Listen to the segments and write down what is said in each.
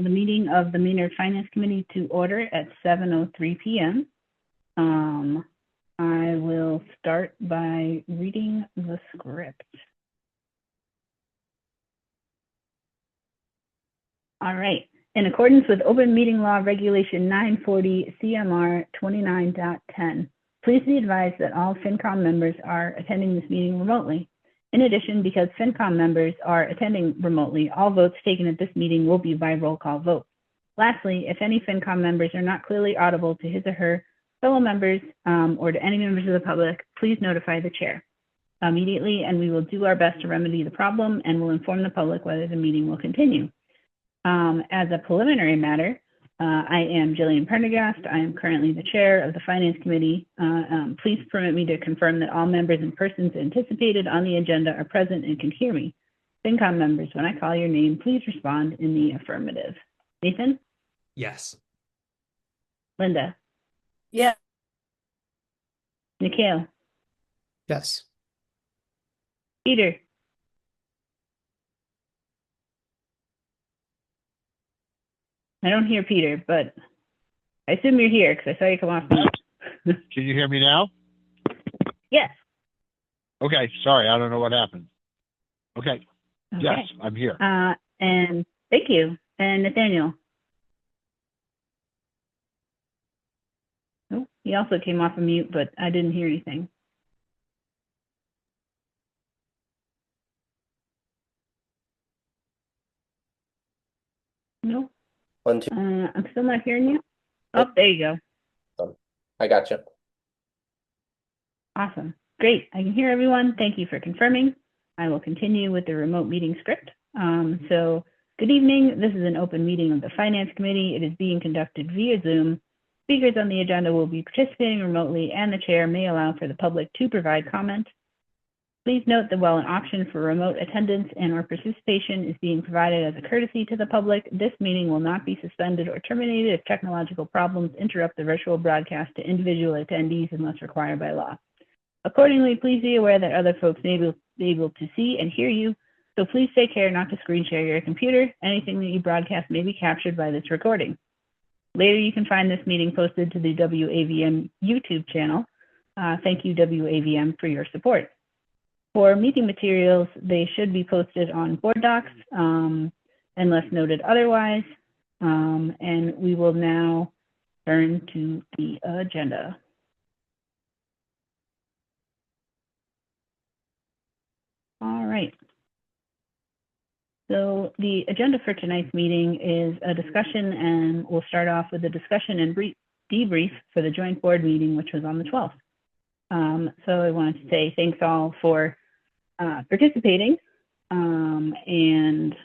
the meeting of the Maynard Finance Committee to order at 7:03 p.m. I will start by reading the script. All right. In accordance with Open Meeting Law Regulation 940 CMR 29.10, please be advised that all FinCom members are attending this meeting remotely. In addition, because FinCom members are attending remotely, all votes taken at this meeting will be by roll call vote. Lastly, if any FinCom members are not clearly audible to his or her fellow members or to any members of the public, please notify the chair immediately, and we will do our best to remedy the problem and will inform the public whether the meeting will continue. As a preliminary matter, I am Jillian Prendergast. I am currently the chair of the Finance Committee. Please permit me to confirm that all members and persons anticipated on the agenda are present and can hear me. FinCom members, when I call your name, please respond in the affirmative. Nathan? Yes. Linda? Yeah. Nikhil? Yes. Peter? I don't hear Peter, but I assume you're here because I saw you come off mute. Can you hear me now? Yes. Okay, sorry, I don't know what happened. Okay, yes, I'm here. And thank you. And Nathaniel? Oh, he also came off of mute, but I didn't hear anything. No. 1, 2. I'm still not hearing you. Oh, there you go. I got you. Awesome. Great. I can hear everyone. Thank you for confirming. I will continue with the remote meeting script. So good evening. This is an open meeting of the Finance Committee. It is being conducted via Zoom. Speakers on the agenda will be participating remotely, and the chair may allow for the public to provide comment. Please note that while an option for remote attendance and/or participation is being provided as a courtesy to the public, this meeting will not be suspended or terminated if technological problems interrupt the virtual broadcast to individual attendees unless required by law. Accordingly, please be aware that other folks may be able to see and hear you, so please take care not to screen share your computer. Anything that you broadcast may be captured by this recording. Later, you can find this meeting posted to the WAVM YouTube channel. Thank you, WAVM, for your support. For meeting materials, they should be posted on Board Docs unless noted otherwise. And we will now turn to the agenda. All right. So the agenda for tonight's meeting is a discussion, and we'll start off with a discussion and debrief for the joint board meeting, which was on the 12th. So I wanted to say thanks all for participating, and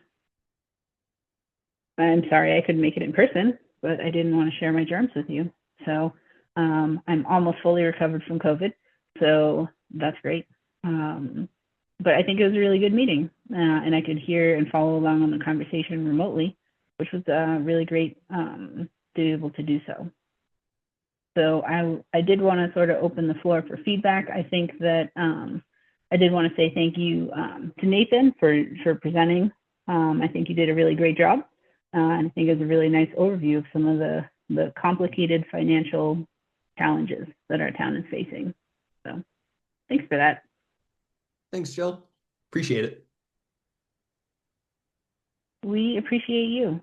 I'm sorry I couldn't make it in person, but I didn't want to share my germs with you. So I'm almost fully recovered from COVID, so that's great. But I think it was a really good meeting, and I could hear and follow along on the conversation remotely, which was really great to be able to do so. So I did want to sort of open the floor for feedback. I think that I did want to say thank you to Nathan for presenting. I think you did a really great job. And I think it was a really nice overview of some of the complicated financial challenges that our town is facing. So thanks for that. Thanks, Jill. Appreciate it. We appreciate you.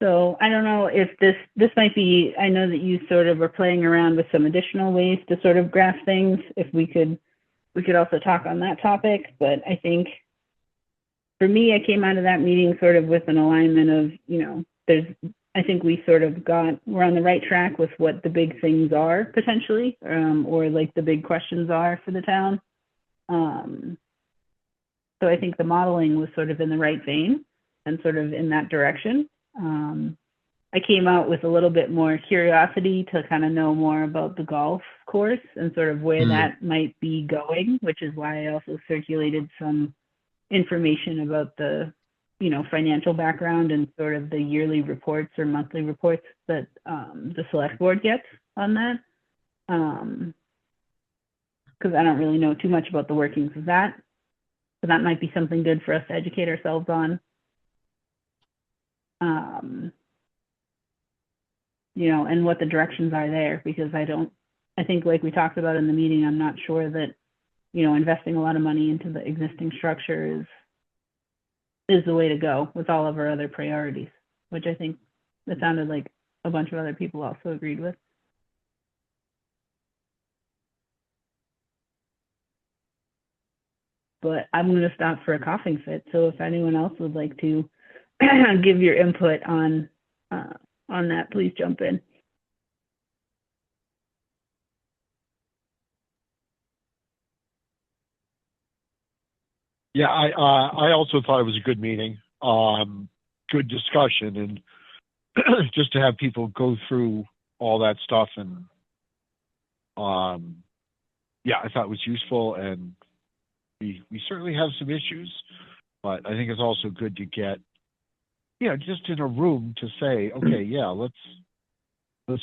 So I don't know if this might be, I know that you sort of are playing around with some additional ways to sort of graph things. If we could also talk on that topic, but I think for me, I came out of that meeting sort of with an alignment of, I think we sort of we're on the right track with what the big things are potentially, or like the big questions are for the town. So I think the modeling was sort of in the right vein and sort of in that direction. I came out with a little bit more curiosity to kind of know more about the golf course and sort of where that might be going, which is why I also circulated some information about the, financial background and sort of the yearly reports or monthly reports that the select board gets on that. Because I don't really know too much about the workings of that. So that might be something good for us to educate ourselves on. And what the directions are there, because I think like we talked about in the meeting, I'm not sure that, investing a lot of money into the existing structure is the way to go with all of our other priorities, which I think that sounded like a bunch of other people also agreed with. But I'm going to stop for a coughing fit. So if anyone else would like to give your input on that, please jump in. Yeah, I also thought it was a good meeting, good discussion, and just to have people go through all that stuff, and yeah, I thought it was useful, and we certainly have some issues, but I think it's also good to get, just in a room to say, okay, yeah, let's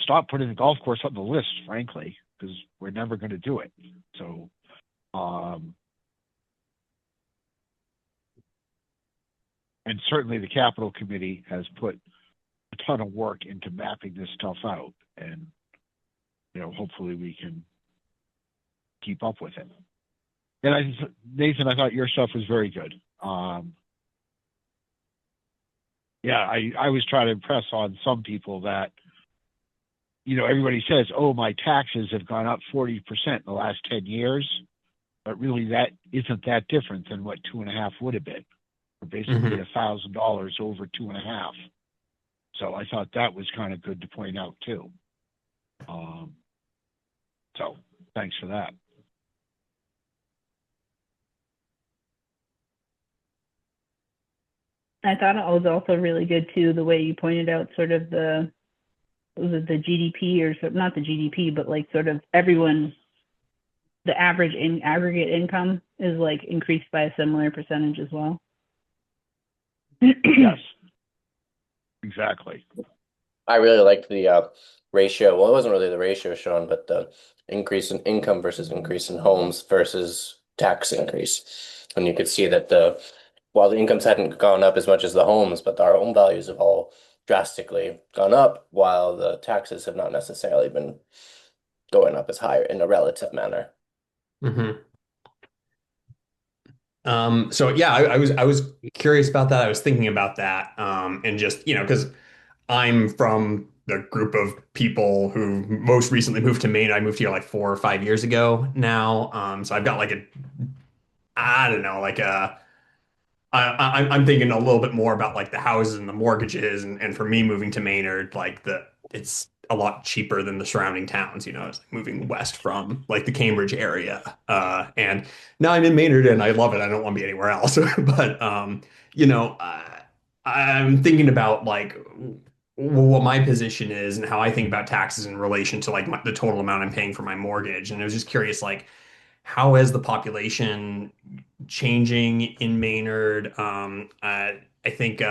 stop putting the golf course on the list, frankly, because we're never going to do it. So, and certainly the capital committee has put a ton of work into mapping this stuff out, and hopefully we can keep up with it. And Nathan, I thought your stuff was very good. Yeah, I was trying to impress on some people that, everybody says, oh, my taxes have gone up 40% in the last 10 years, but really that isn't that different than what 2.5 would have been, or basically $1,000 over 2.5. So I thought that was kind of good to point out too. So thanks for that. I thought it was also really good too, the way you pointed out sort of the GDP, or not the GDP, but like sort of everyone, the average aggregate income is like increased by a similar percentage as well. Yes, exactly. I really liked the ratio. Well, it wasn't really the ratio shown, but the increase in income versus increase in homes versus tax increase. And you could see that while the incomes hadn't gone up as much as the homes, but our home values have all drastically gone up, while the taxes have not necessarily been going up as high in a relative manner. So yeah, I was curious about that. I was thinking about that, and just because I'm from the group of people who most recently moved to Maine. I moved here like 4 or 5 years ago now. So I've got like I don't know, like I'm thinking a little bit more about like the houses and the mortgages, and for me moving to Maynard, like it's a lot cheaper than the surrounding towns. It's like moving west from like the Cambridge area, and now I'm in Maynard and I love it. I don't want to be anywhere else, but I'm thinking about like what my position is and how I think about taxes in relation to like the total amount I'm paying for my mortgage, and I was just curious, like how is the population changing in Maynard? I think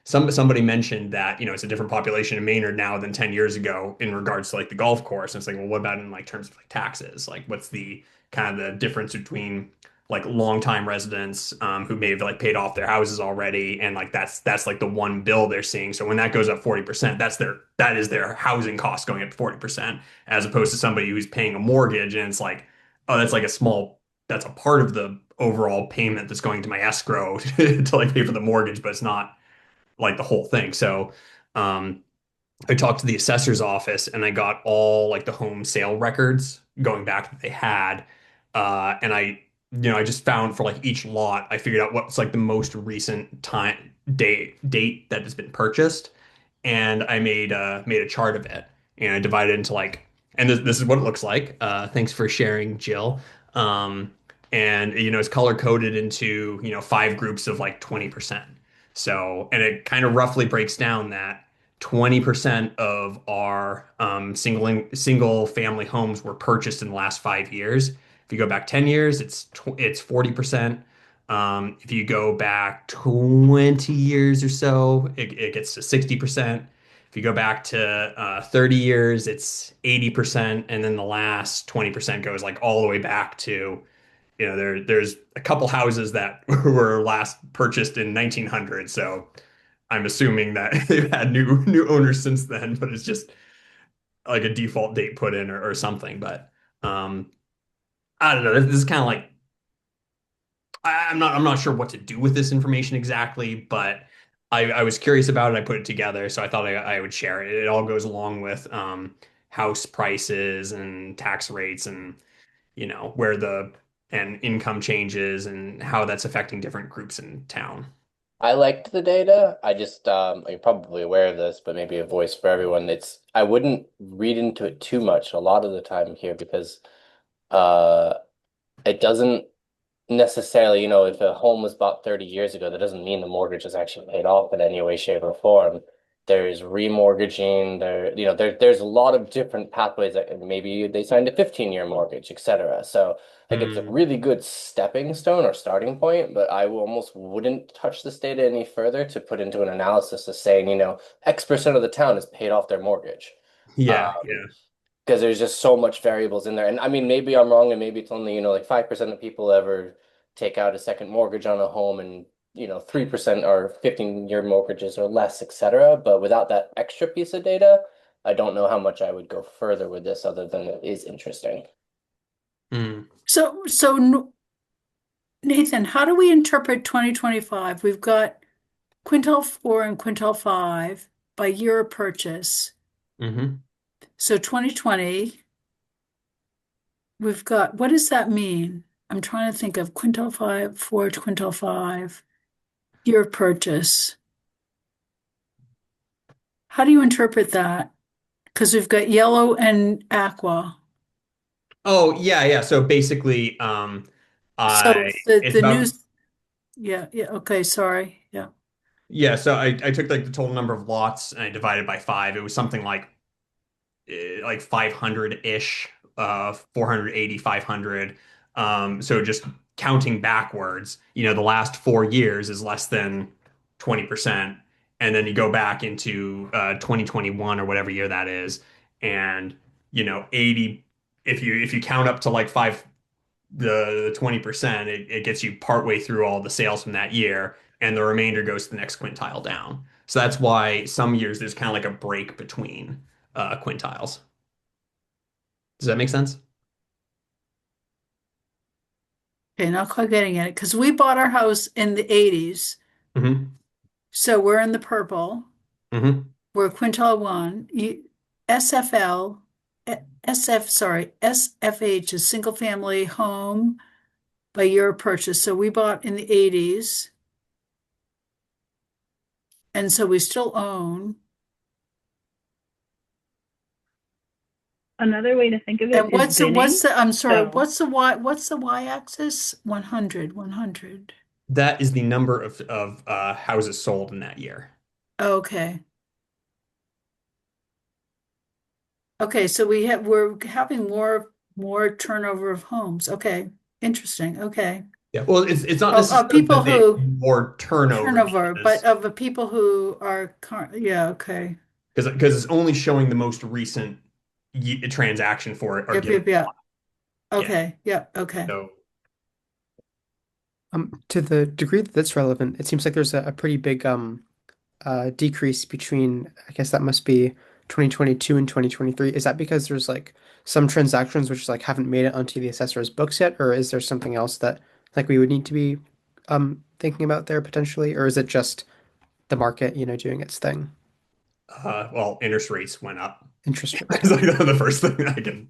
somebody mentioned that it's a different population in Maynard now than 10 years ago in regards to like the golf course. And it's like, well, what about in like terms of like taxes? Like, what's the kind of the difference between like longtime residents who may have like paid off their houses already, and like that's like the one bill they're seeing. So when that goes up 40%, that is their housing cost going up 40%, as opposed to somebody who's paying a mortgage and it's like, oh, that's a part of the overall payment that's going to my escrow to like pay for the mortgage, but it's not like the whole thing. So I talked to the assessor's office and I got all like the home sale records going back that they had. And I just found for like each lot, I figured out what's like the most recent date that has been purchased. And I made a chart of it, and I divided it into like, and this is what it looks like. Thanks for sharing, Jill. And it's color coded into 5 groups of like 20%. So, and it kind of roughly breaks down that 20% of our single family homes were purchased in the last 5 years. If you go back 10 years, it's 40%. If you go back 20 years or so, it gets to 60%. If you go back to 30 years, it's 80%. And then the last 20% goes like all the way back to there's a couple houses that were last purchased in 1900, so I'm assuming that they've had new owners since then, but it's just like a default date put in or something. But um, I don't know. This is kind of like I'm not sure what to do with this information exactly, but I was curious about it. I put it together, so I thought I would share it. It all goes along with house prices and tax rates and where the and income changes and how that's affecting different groups in town. I liked the data. I just you're probably aware of this, but maybe a voice for everyone. I wouldn't read into it too much a lot of the time here because uh it doesn't necessarily, if a home was bought 30 years ago, that doesn't mean the mortgage is actually paid off in any way, shape, or form. There's remortgaging, there's a lot of different pathways that maybe they signed a 15-year mortgage, etc. So I think it's a Mm, really good stepping stone or starting point, but almost wouldn't touch this data any further to put into an analysis of saying, X% of the town has paid off their mortgage. yeah, Um, yeah. because there's just so much variables in there. And I mean, maybe I'm wrong, and maybe it's only, like 5% of people ever take out a second mortgage on a home, and 3% are 15-year mortgages or less, etc. But without that extra piece of data, I don't know how much I would go further with this other than it is interesting. Mm. Nathan, how do we interpret 2025? We've got quintile 4 and quintile 5 by year of purchase. Hmm. So 2020, we've got, what does that mean? I'm trying to think of quintile 5, 4 to quintile 5, year of purchase. How do you interpret that? Because we've got yellow and aqua. Oh, yeah, yeah. So basically, So I it's the about news, yeah, yeah, okay, sorry. Yeah. yeah. So I took like the total number of lots and I divided by five. It was something like 500-ish, 480, 500. So just counting backwards, the last 4 years is less than 20%. And then you go back into 2021 or whatever year that is, and 80, if you count up to like the 20%, it gets you partway through all the sales from that year, and the remainder goes to the next quintile down. So that's why some years there's kind of like a break between quintiles. Does that make sense? Okay, not quite getting it. Because we bought our house in the 80s. Hmm. So we're in the purple. Hmm. We're quintile 1. SFL, SFH is single family home by year of purchase. So we bought in the 80s. And so we still own. Another way to think of it And is binning. I'm sorry, So what's the y-axis? 100, 100. That is the number of houses sold in that year. Okay. Okay, so we're having more turnover of homes. Okay. Interesting. Okay. Yeah. Well, it's not Of necessarily people that they have who more turnover turnover, but of the people who are yeah, okay. because it's only showing the most recent transaction for it or Yep, given. yep, yep. Yeah. Okay, yep, okay. So To the degree that that's relevant, it seems like there's a pretty big decrease between, I guess that must be 2022 and 2023. Is that because there's like some transactions which like haven't made it onto the assessor's books yet, or is there something else that like we would need to be thinking about there potentially, or is it just the market, doing its thing? well, interest rates went up. Interest rates. It's like the first thing I can.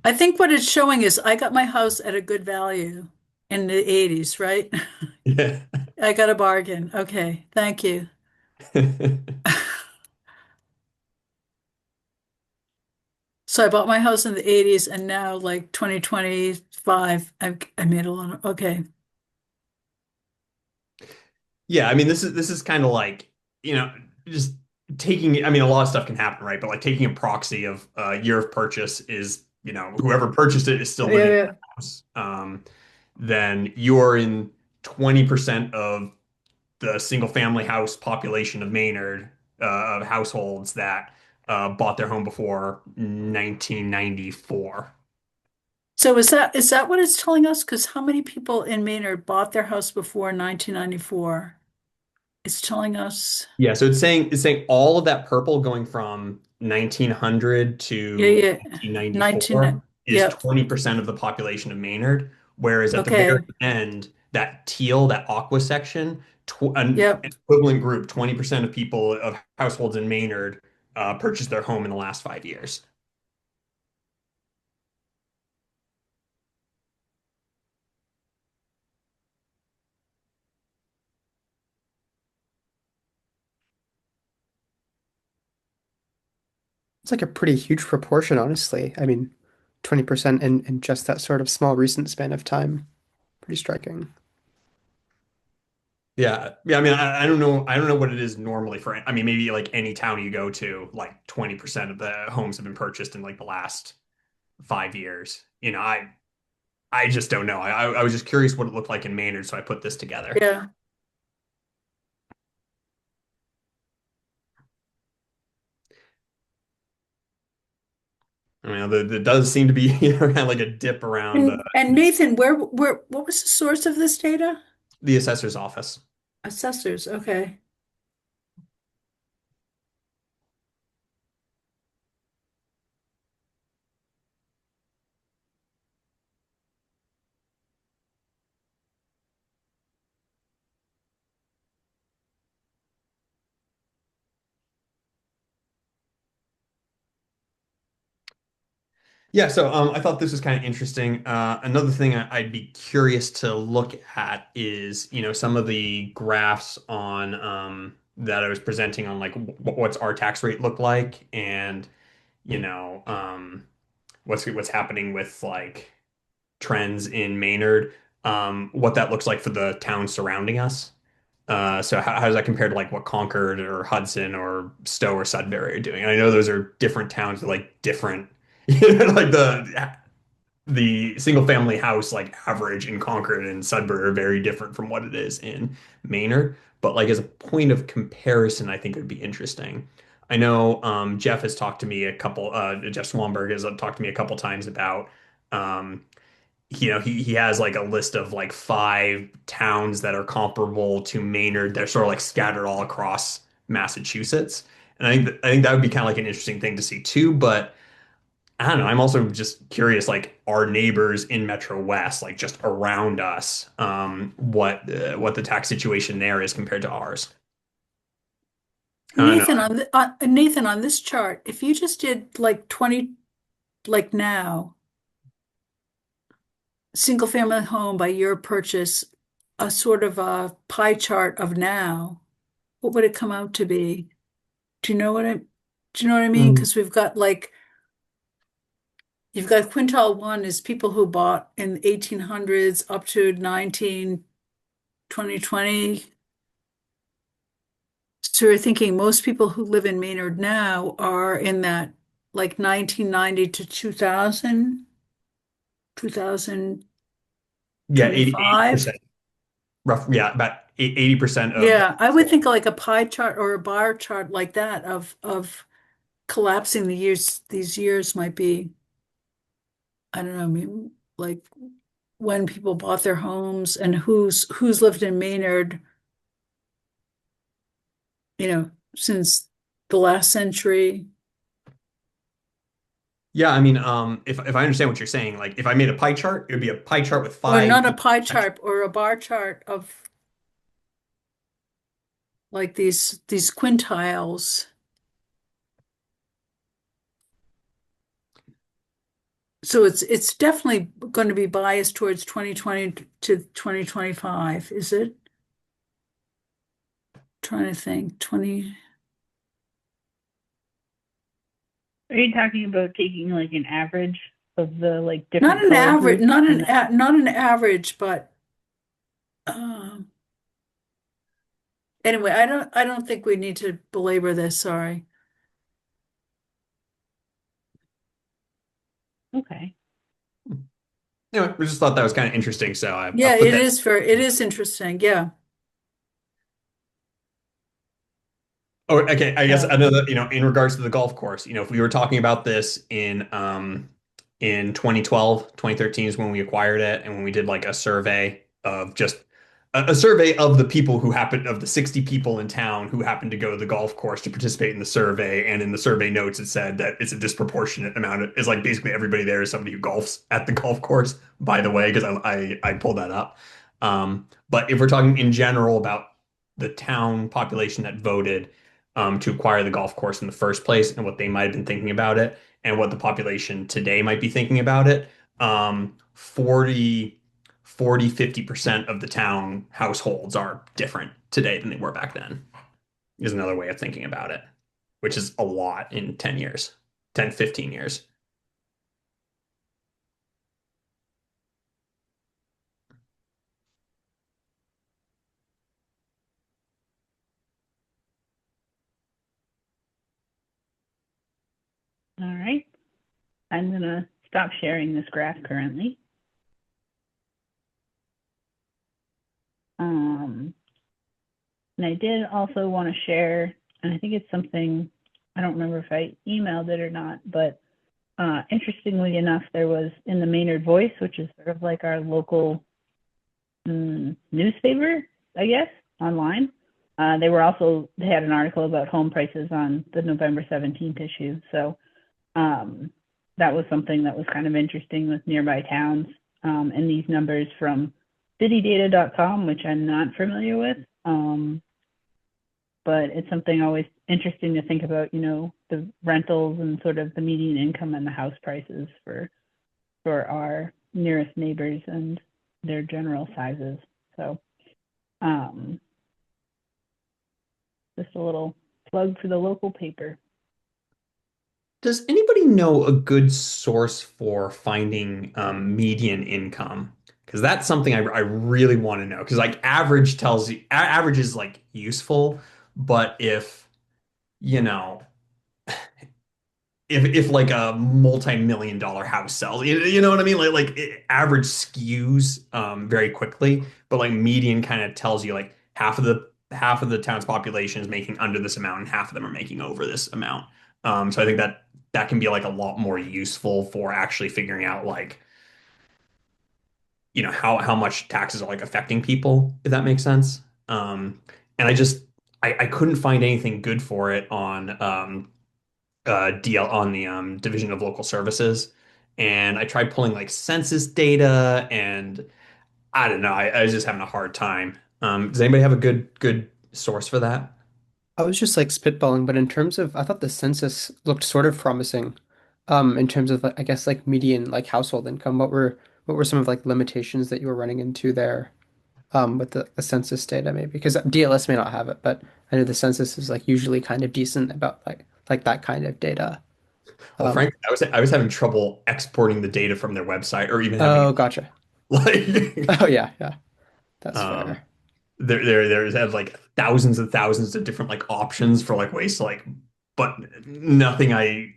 I think what it's showing is I got my house at a good value in the 80s, right? Yeah. I got a bargain. Okay, thank you. So I bought my house in the 80s and now like 2025, I made a lot of, okay. Yeah, I mean this is kind of like, just taking I mean a lot of stuff can happen, right? But like taking a proxy of year of purchase is, whoever purchased it is still Yeah, living in yeah. the house. Then you're in 20% of the single family house population of Maynard, of households that bought their home before 1994. So is that what it's telling us? Because how many people in Maynard bought their house before 1994? It's telling us, Yeah, so it's saying all of that purple going from 1900 yeah, to yeah, 19, 1994 is yep, 20% of the population of Maynard, whereas at the very okay, end, that teal, that aqua section, an yep. equivalent group, 20% of people of households in Maynard purchased their home in the last 5 years. It's like a pretty huge proportion, honestly. I mean, 20% in just that sort of small recent span of time. Pretty striking. Yeah. Yeah. I mean, I don't know. I don't know what it is normally for, I mean, maybe like any town you go to, like 20% of the homes have been purchased in like the last 5 years. I just don't know. I was just curious what it looked like in Maynard, so I put this together. Yeah. I mean, there does seem to be like a dip around And Nathan, what was the source of this data? the assessor's office. Assessors, okay. Yeah, so I thought this was kind of interesting. Another thing I'd be curious to look at is, some of the graphs on that I was presenting on like what's our tax rate look like, and you know what's happening with like trends in Maynard, what that looks like for the towns surrounding us. So how does that compare to like what Concord or Hudson or Stowe or Sudbury are doing? And I know those are different towns with like different, like the single family house like average in Concord and Sudbury are very different from what it is in Maynard. But like as a point of comparison, I think it would be interesting. I know Jeff has talked to me Jeff Swanberg has talked to me a couple times about um, he has like a list of like 5 towns that are comparable to Maynard. They're sort of like scattered all across Massachusetts, and I think that would be kind of like an interesting thing to see too. But I don't know. I'm also just curious, like our neighbors in Metro West, like just around us, what the tax situation there is compared to ours. I don't know. Nathan, on this chart, if you just did like 20, like now, single family home by year purchase, a sort of a pie chart of now, what would it come out to be? Do you know what I, do you know what I mean? Mm. Because we've got like, you've got quintile one is people who bought in the 1800s up to 2020. So we're thinking most people who live in Maynard now are in that like 1990 to 2000, Yeah, 80 2025. percent rough. Yeah, about 80% of the Yeah, I would household. think like a pie chart or a bar chart like that of collapsing the years, these years might be, I don't know, maybe like when people bought their homes and who's lived in Maynard, since the last century. Yeah, I mean, if I understand what you're saying, like if I made a pie chart, it would be a pie chart with Or five. not a pie chart or a bar chart of like these quintiles. So it's definitely going to be biased towards 2020 to 2025, is it? Trying to think, 20. Are you talking about taking like an average of the like Not different an color average, groups not and an then a, not an average, but um, anyway, I don't think we need to belabor this, sorry. okay. Anyway, we just thought that was kind of interesting, so I Yeah, put that. it is interesting. Yeah. Oh, okay. I guess Uh, another, in regards to the golf course, if we were talking about this in 2012, 2013 is when we acquired it, and when we did like a survey of just a survey of the people who happened of the 60 people in town who happened to go to the golf course to participate in the survey, and in the survey notes it said that it's a disproportionate amount of, it's like basically everybody there is somebody who golfs at the golf course, by the way, because I pulled that up. But if we're talking in general about the town population that voted to acquire the golf course in the first place and what they might have been thinking about it and what the population today might be thinking about it, 50% of the town households are different today than they were back then, is another way of thinking about it, which is a lot in 10 years, 10, 15 years. All right. I'm going to stop sharing this graph currently. And I did also want to share, and I think it's something, I don't remember if I emailed it or not, but interestingly enough, there was in the Maynard Voice, which is sort of like our local newspaper, I guess, online. They had an article about home prices on the November 17th issue. So that was something that was kind of interesting with nearby towns. And these numbers from citydata.com, which I'm not familiar with. But it's something always interesting to think about, the rentals and sort of the median income and the house prices for our nearest neighbors and their general sizes. So just a little plug for the local paper. Does anybody know a good source for finding median income? Because that's something I really want to know. Because like average tells you, average is like useful, but if you know, if like a multi-million dollar house sells, you know what I mean? Average skews very quickly, but like median kind of tells you like half of the town's population is making under this amount, and half of them are making over this amount. So I think that can be like a lot more useful for actually figuring out like how much taxes are like affecting people, if that makes sense. And I couldn't find anything good for it on DL on the Division of Local Services, and I tried pulling like census data, and I don't know, I was just having a hard time. Does anybody have a good source for that? I was just like spitballing, but in terms of, I thought the census looked sort of promising, in terms of like, I guess like median like household income. What were some of like limitations that you were running into there, with the census data maybe? Because DLS may not have it, but I know the census is like usually kind of decent about like that kind of data. Well, Um, frankly, I was having trouble exporting the data from their website or even having oh, it gotcha. like Oh yeah, yeah, that's um fair. there's have like thousands and thousands of different like options for like ways to like, but nothing I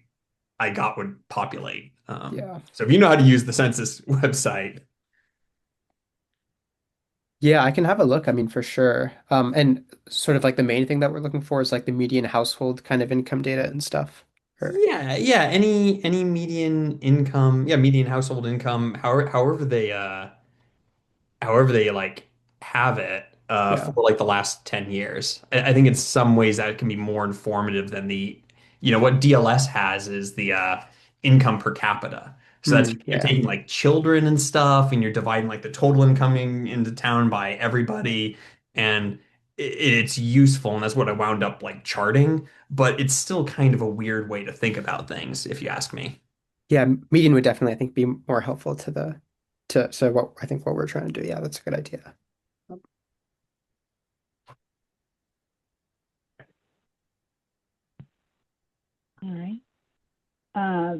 got would populate. Yeah. So if you know how to use the census website, Yeah, I can have a look, I mean, for sure. And sort of like the main thing that we're looking for is like the median household kind of income data and stuff. Or yeah, any median income, yeah, median household income, however they like have it for yeah. like the last 10 years. I think in some ways that can be more informative than what DLS has is the income per capita. So that's you're Yeah. taking like children and stuff, and you're dividing like the total income into town by everybody, and it's useful, and that's what I wound up like charting. But it's still kind of a weird way to think about things, if you ask me. Yeah, median would definitely, I think, be more helpful to so what I think what we're trying to do. Yeah, that's a good idea. All right.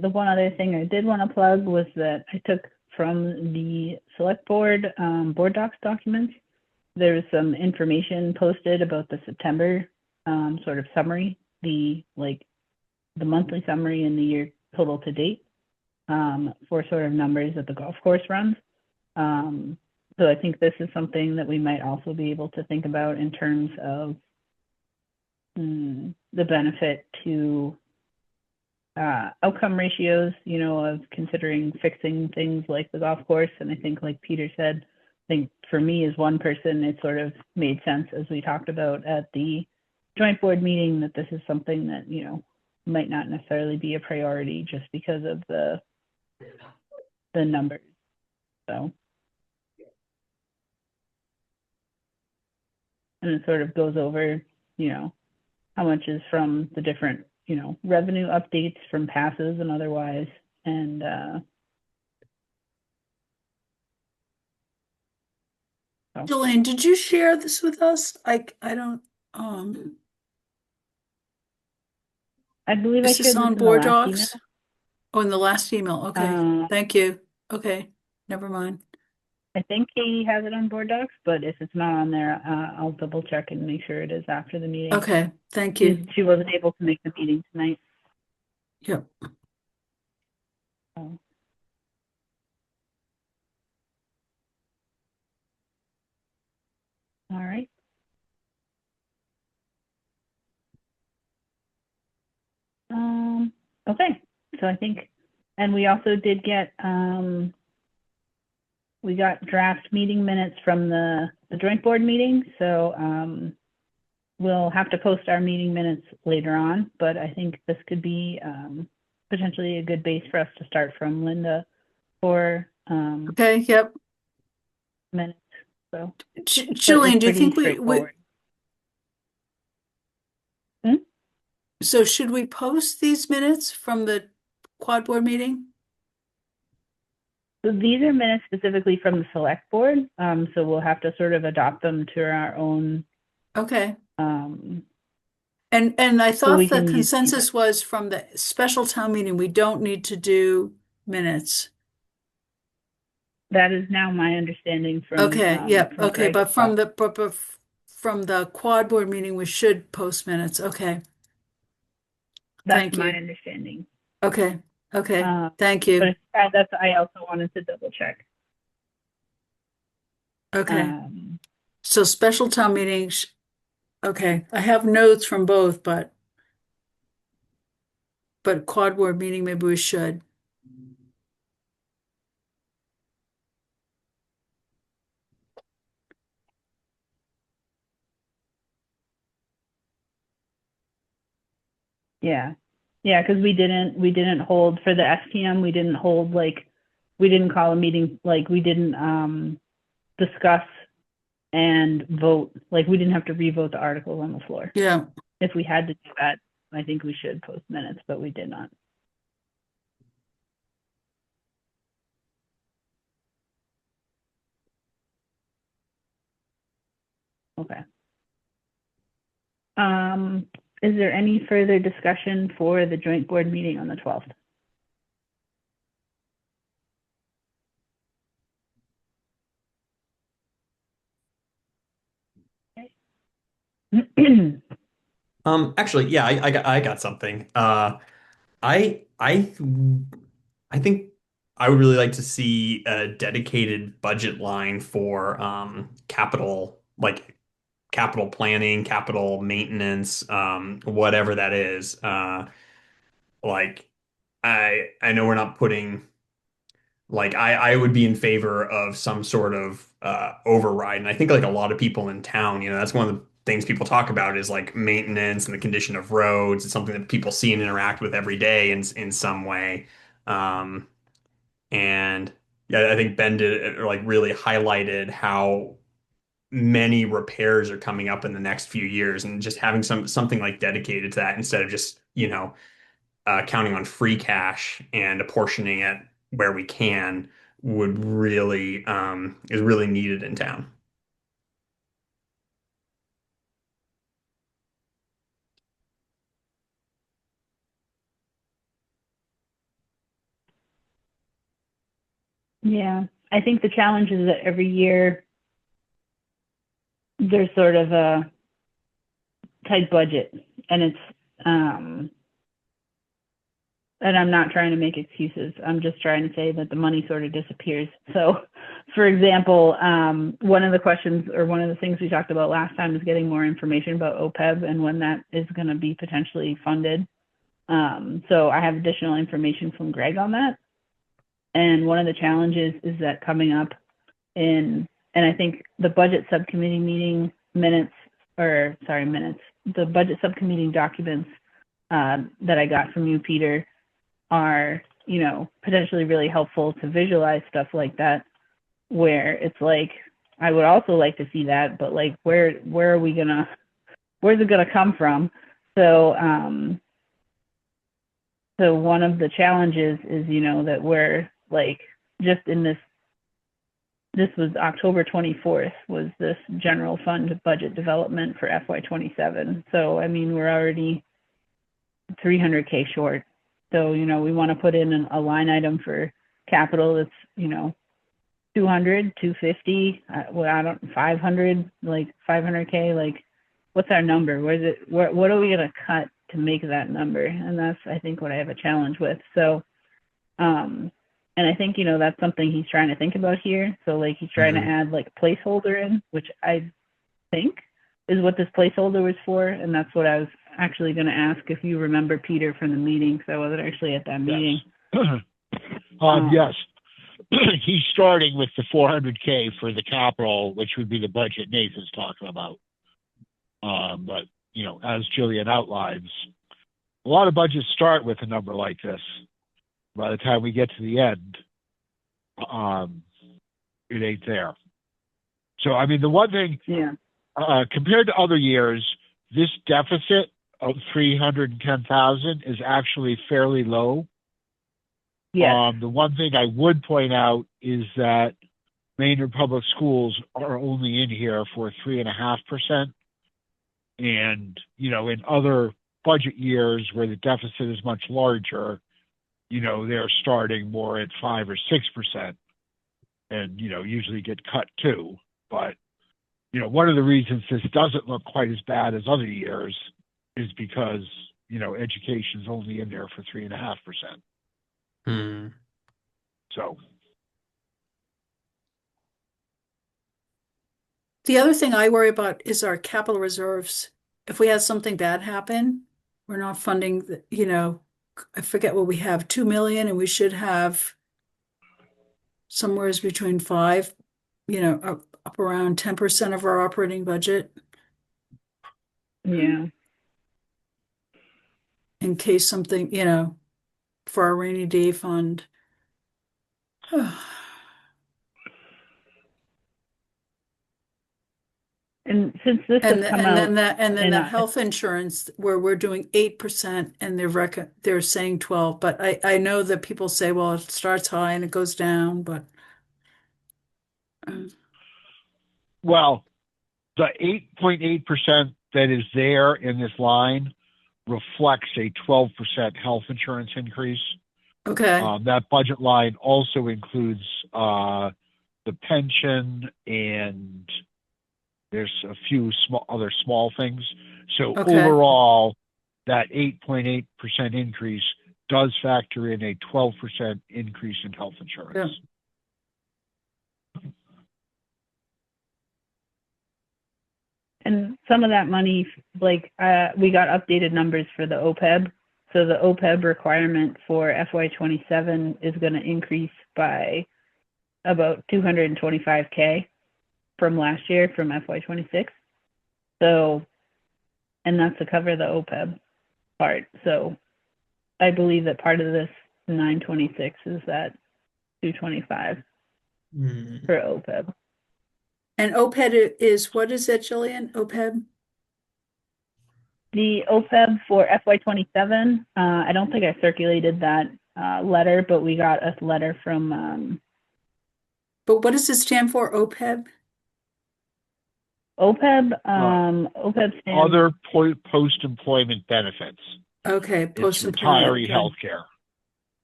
The one other thing I did want to plug was that I took from the select board board docs documents. There's some information posted about the September sort of summary, the monthly summary and the year total to date for sort of numbers that the golf course runs. So I think this is something that we might also be able to think about in terms of the benefit to outcome ratios, of considering fixing things like the golf course. And I think, like Peter said, I think for me as one person, it sort of made sense as we talked about at the joint board meeting that this is something that, might not necessarily be a priority just because of the numbers. So, and it sort of goes over, how much is from the different, revenue updates from passes and otherwise. And Jelaine, did you share this with us? I don't, I believe I is shared this this on in the board last email. docs? Oh, in the last email. Okay, thank you. Okay, never mind. I think Katie has it on board docs, but if it's not on there, I'll double check and make sure it is after the meeting. Okay, thank you. She wasn't able to make the meeting tonight. Yep. So. All right. Okay, so I think, and we also did get, we got draft meeting minutes from the joint board meeting. So we'll have to post our meeting minutes later on, but I think this could be potentially a good base for us to start from, Linda, for Okay, yep. minutes. So Jillian, do you think we so should we post these minutes from the quad board meeting? So these are minutes specifically from the select board. So we'll have to sort of adopt them to our own. Okay. And I thought the consensus was from the special town meeting, we don't need to do minutes. That is now my understanding from. Okay, yep, from okay, Greg. but from the quad board meeting, we should post minutes. Okay. That's Thank my you. understanding. Okay, okay, thank you. But I also wanted to double check. Okay. So special town meetings. Okay, I have notes from both, but quad board meeting, maybe we should. Yeah, because we didn't hold for the STM. We didn't hold we didn't call a meeting, we didn't discuss and vote. We didn't have to re-vote the articles on the floor. Yeah. If we had to do that, I think we should post minutes, but we did not. Okay. Is there any further discussion for the joint board meeting on the 12th? Okay. Actually, yeah, I got something. I think I would really like to see a dedicated budget line for capital, like capital planning, capital maintenance, whatever that is. Like I know we're not putting I would be in favor of some sort of override. And I think like a lot of people in town, that's one of the things people talk about is like maintenance and the condition of roads. It's something that people see and interact with every day in some way. Um, and yeah, I think Ben did really highlighted how many repairs are coming up in the next few years, and just having something like dedicated to that instead of just, counting on free cash and apportioning it where we can would really is really needed in town. Yeah, I think the challenge is that every year there's sort of a tight budget, and it's and I'm not trying to make excuses. I'm just trying to say that the money sort of disappears. So, for example, one of the questions or one of the things we talked about last time is getting more information about OPEB and when that is going to be potentially funded. So I have additional information from Greg on that. And one of the challenges is that coming up and I think the budget subcommittee meeting the budget subcommittee documents that I got from you, Peter, are, potentially really helpful to visualize stuff like that, where it's like, I would also like to see that, but like, where's it gonna come from? So, so one of the challenges is, that we're like, just in this was October 24th was this general fund budget development for FY27. So, I mean, we're already $300K short. So, we want to put in a line item for capital that's, 200, 250, 500, like 500K, like what's our number? What are we going to cut to make that number? And that's, I think, what I have a challenge with. So, and I think, that's something he's trying to think about here. So like he's trying to add like a placeholder in, which I think is what this placeholder was for. And that's what I was actually going to ask if you remember, Peter, from the meeting, because I wasn't actually at that meeting. Yes. He's starting with the 400K for the capital, which would be the budget Nathan's talking about. But, as Jillian outlines, a lot of budgets start with a number like this. By the time we get to the end, it ain't there. So, I mean, the one thing, compared to other years, this deficit of 310,000 is actually fairly low. Yeah. The one thing I would point out is that Maynard Public Schools are only in here for 3.5%. And, in other budget years where the deficit is much larger, they're starting more at 5 or 6% and, usually get cut too. But, one of the reasons this doesn't look quite as bad as other years is because, education's only in there for 3.5%. So. The other thing I worry about is our capital reserves. If we have something bad happen, we're not funding I forget what we have, 2 million, and we should have somewhere between 5, up around 10% of our operating budget. Yeah. In case something, for our rainy day fund. And since this has come out, then that health insurance where we're doing 8% and they're saying 12, but I know that people say, well, it starts high and it goes down, but well, the 8.8% that is there in this line reflects a 12% health insurance increase. okay. That budget line also includes the pension, and there's a few other small things. So Okay. overall, that 8.8% increase does factor in a 12% increase in health insurance. and some of that money, like we got updated numbers for the OPEB. So the OPEB requirement for FY27 is going to increase by about 225K from last year, from FY26. So, and that's to cover the OPEB part. So I believe that part of this 926 is that 225 for OPEB. And OPEB is, what is it, Jillian? OPEB? The OPEB for FY27, I don't think I circulated that letter, but we got a letter from But what does it stand for, OPEB? OPEB. OPEB stands Other post-employment benefits. Okay, It's post-employment. retiree health care.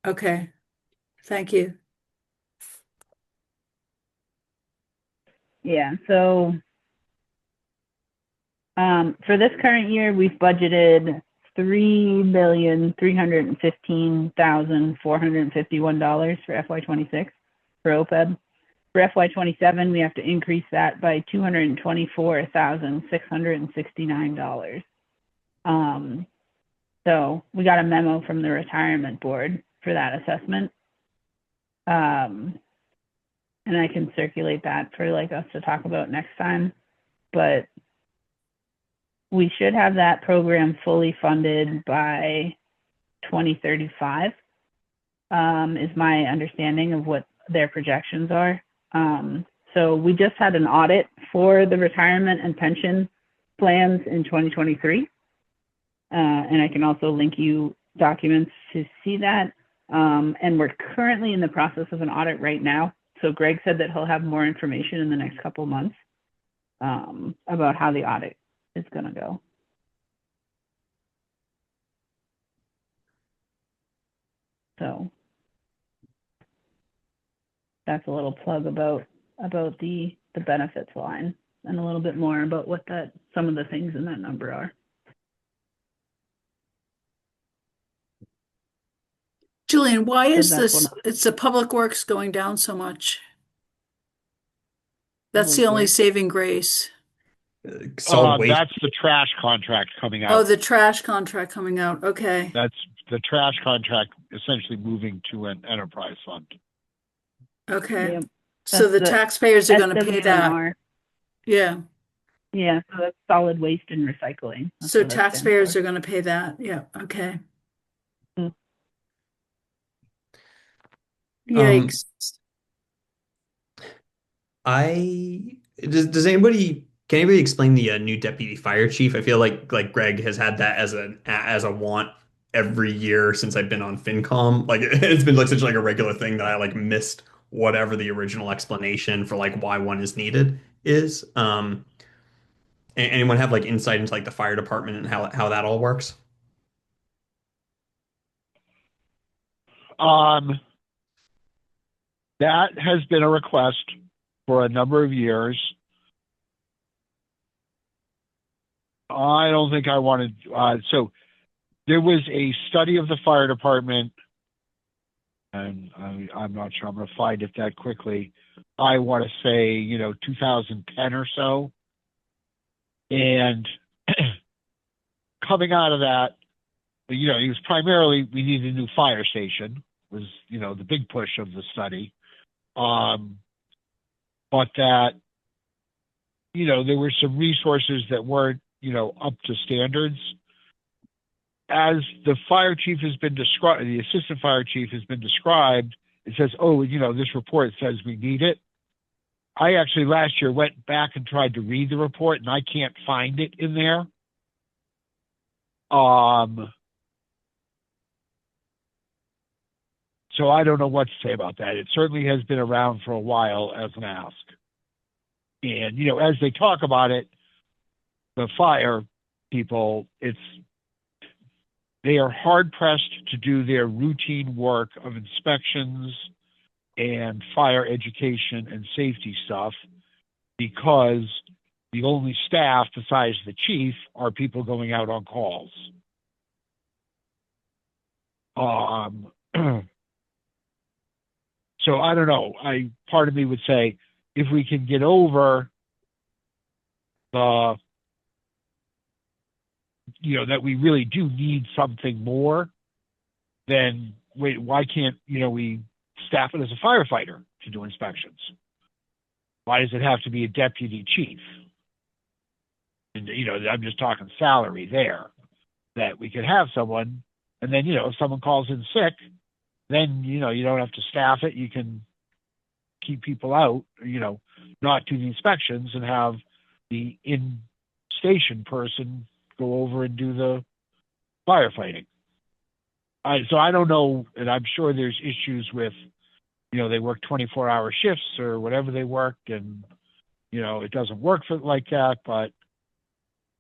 Okay, thank you. Yeah, so for this current year, we've budgeted $3,315,451 for FY26 for OPEB. For FY27, we have to increase that by $224,669. So we got a memo from the retirement board for that assessment. And I can circulate that for like us to talk about next time. But we should have that program fully funded by 2035, is my understanding of what their projections are. So we just had an audit for the retirement and pension plans in 2023. And I can also link you documents to see that. And we're currently in the process of an audit right now. So Greg said that he'll have more information in the next couple months about how the audit is going to go. So that's a little plug about the benefits line and a little bit more about what some of the things in that number are. Julian, why is that's this, it's the public works going down so much? That's the Public only works. saving grace. Solid waste. That's the trash contract coming Oh, out. the trash contract coming out. Okay. That's the trash contract essentially moving to an enterprise fund. Okay. Yep. So the That's the taxpayers are going to pay that. SWMR. Yeah. Yeah, so that's solid waste and recycling. That's So what that stands taxpayers for. are going to pay that. Yeah. Okay. Mm. Yikes. Does anybody can anybody explain the new deputy fire chief? I feel like Greg has had that as a want every year since I've been on FinCom. Like it's been like such like a regular thing that I like missed whatever the original explanation for like why one is needed is. Anyone have like insight into like the fire department and how that all works? That has been a request for a number of years. I don't think I wanted, so there was a study of the fire department, and I'm not sure I'm going to find it that quickly. I want to say, 2010 or so. And coming out of that, it was primarily we need a new fire station was, the big push of the study. But that, there were some resources that weren't, up to standards. As the fire chief has been described, the assistant fire chief has been described, it says, oh, this report says we need it. I actually last year went back and tried to read the report and I can't find it in there. So I don't know what to say about that. It certainly has been around for a while as an ask. And, as they talk about it, the fire people, they are hard pressed to do their routine work of inspections and fire education and safety stuff because the only staff besides the chief are people going out on calls. So I don't know. Part of me would say if we can get over the, that we really do need something more, then why can't, we staff it as a firefighter to do inspections? Why does it have to be a deputy chief? And, I'm just talking salary there, that we could have someone, and then, if someone calls in sick, then, you don't have to staff it. You can keep people out, not do the inspections and have the in-station person go over and do the firefighting. So I don't know, and I'm sure there's issues with, they work 24-hour shifts or whatever they work, and, it doesn't work like that, but it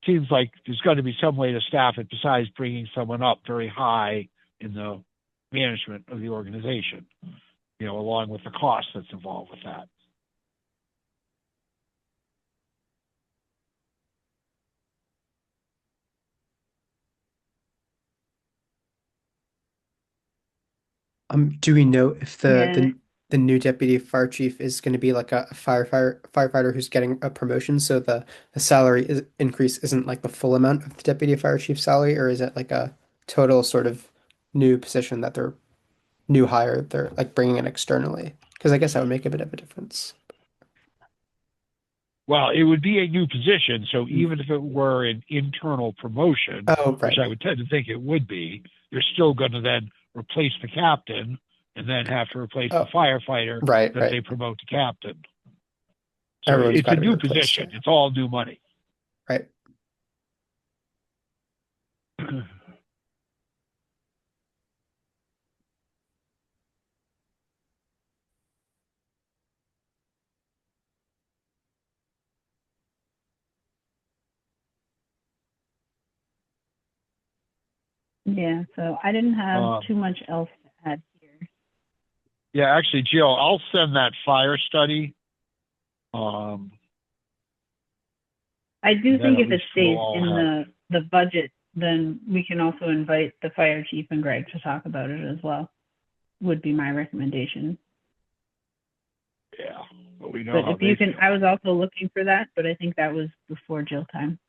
seems like there's got to be some way to staff it besides bringing someone up very high in the management of the organization, along with the cost that's involved with that. Do we know if Yeah. the new deputy fire chief is going to be like a firefighter who's getting a promotion, so the salary increase isn't like the full amount of the deputy fire chief salary, or is it like a total sort of new position that they're new hire they're like bringing in externally? Because I guess that would make a bit of a difference. Well, it would be a new position, so Mm. even if it were an internal promotion, Oh, which I right, would tend to think it would be, you're still going to then replace the captain and then have to replace the oh, firefighter right, that right. they promote to captain. So Everyone's it's got a to be new replaced. position. It's all new money. Right. Yeah, so I didn't have Um, too much else to add here. yeah, actually, Jill, I'll send that fire study. I do Then think at if it least we'll stays all in have, the budget, then we can also invite the fire chief and Greg to talk about it as well, would be my recommendation. yeah, but we know But how if you they can, feel. I was also looking for that, but I think that was before Jill time.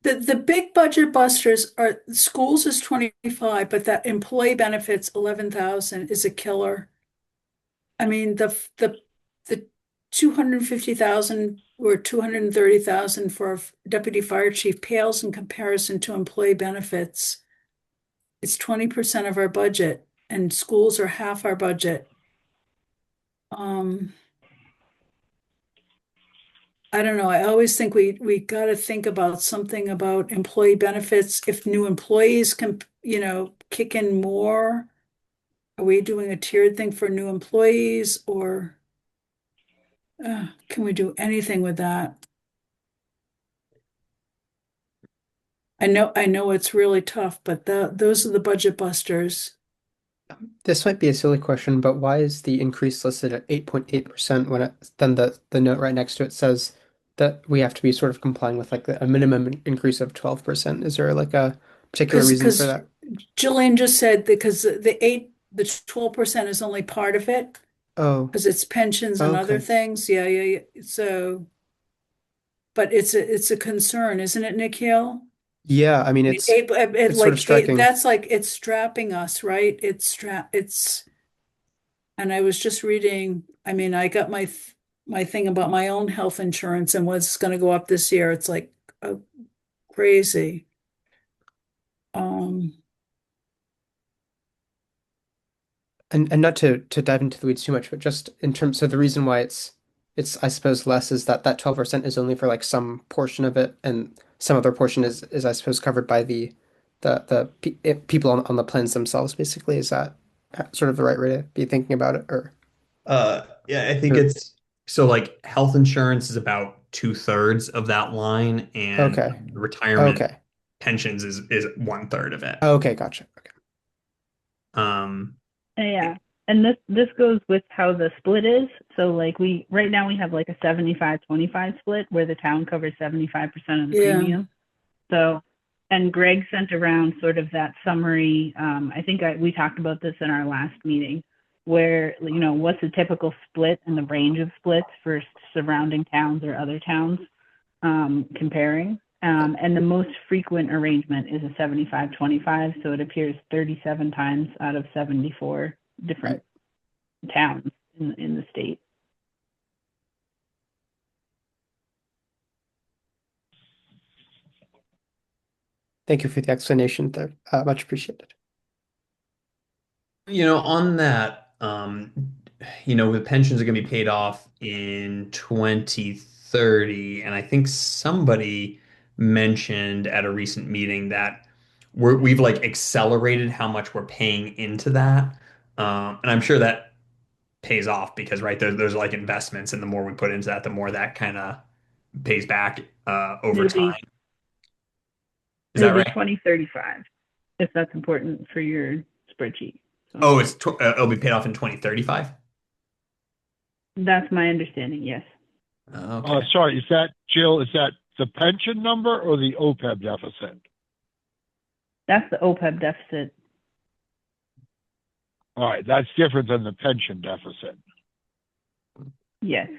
The big budget busters are schools is 25, but that employee benefits 11,000 is a killer. I mean, the 250,000 or 230,000 for a deputy fire chief pales in comparison to employee benefits. It's 20% of our budget, and schools are half our budget. Um, I don't know. I always think we got to think about something about employee benefits. If new employees can, kick in more, are we doing a tiered thing for new employees, or can we do anything with that? I know it's really tough, but those are the budget busters. This might be a silly question, but why is the increase listed at 8.8% when then the note right next to it says that we have to be sort of complying with like a minimum increase of 12%? Is there like a particular reason for Because that? Jillian just said because the 12% is only part of it Oh, because it's pensions and other okay. things. Yeah. So, but it's a concern, isn't it, Nikhil? Yeah, I mean it's sort of striking. That's like it's strapping us, right? And I was just reading, I mean, I got my thing about my own health insurance and what's going to go up this year. It's like crazy. Um, And not to dive into the weeds too much, but just in terms, so the reason why it's I suppose less is that that 12% is only for like some portion of it, and some other portion is I suppose covered by the people on the plans themselves. Basically, is that sort of the right way to be thinking about it, Yeah, I think or it's so like health insurance is about 2/3 of that line, and okay, retirement okay, pensions is 1/3 of it. okay, gotcha. Okay, Um, Yeah. And this goes with how the split is. So like right now we have like a 75-25 split where the town covers 75% of the yeah. premium. So, and Greg sent around sort of that summary. I think we talked about this in our last meeting, where what's the typical split and the range of splits for surrounding towns or other towns, comparing. And the most frequent arrangement is a 75-25, so it appears 37 times out of 74 different right. towns in the state. Thank you for the explanation there. Much appreciated. on that, the pensions are going to be paid off in 2030, and I think somebody mentioned at a recent meeting that we've like accelerated how much we're paying into that, and I'm sure that pays off because right there's like investments, and the more we put into that, the more that kind of pays back over It'll be time. Is that it'll be right? 2035 if that's important for your spreadsheet. So Oh, it'll be paid off in 2035. that's my understanding. Yes. Okay. sorry, is that Jill? Is that the pension number or the OPEB deficit? That's the OPEB deficit. All right, that's different than the pension deficit. Yes.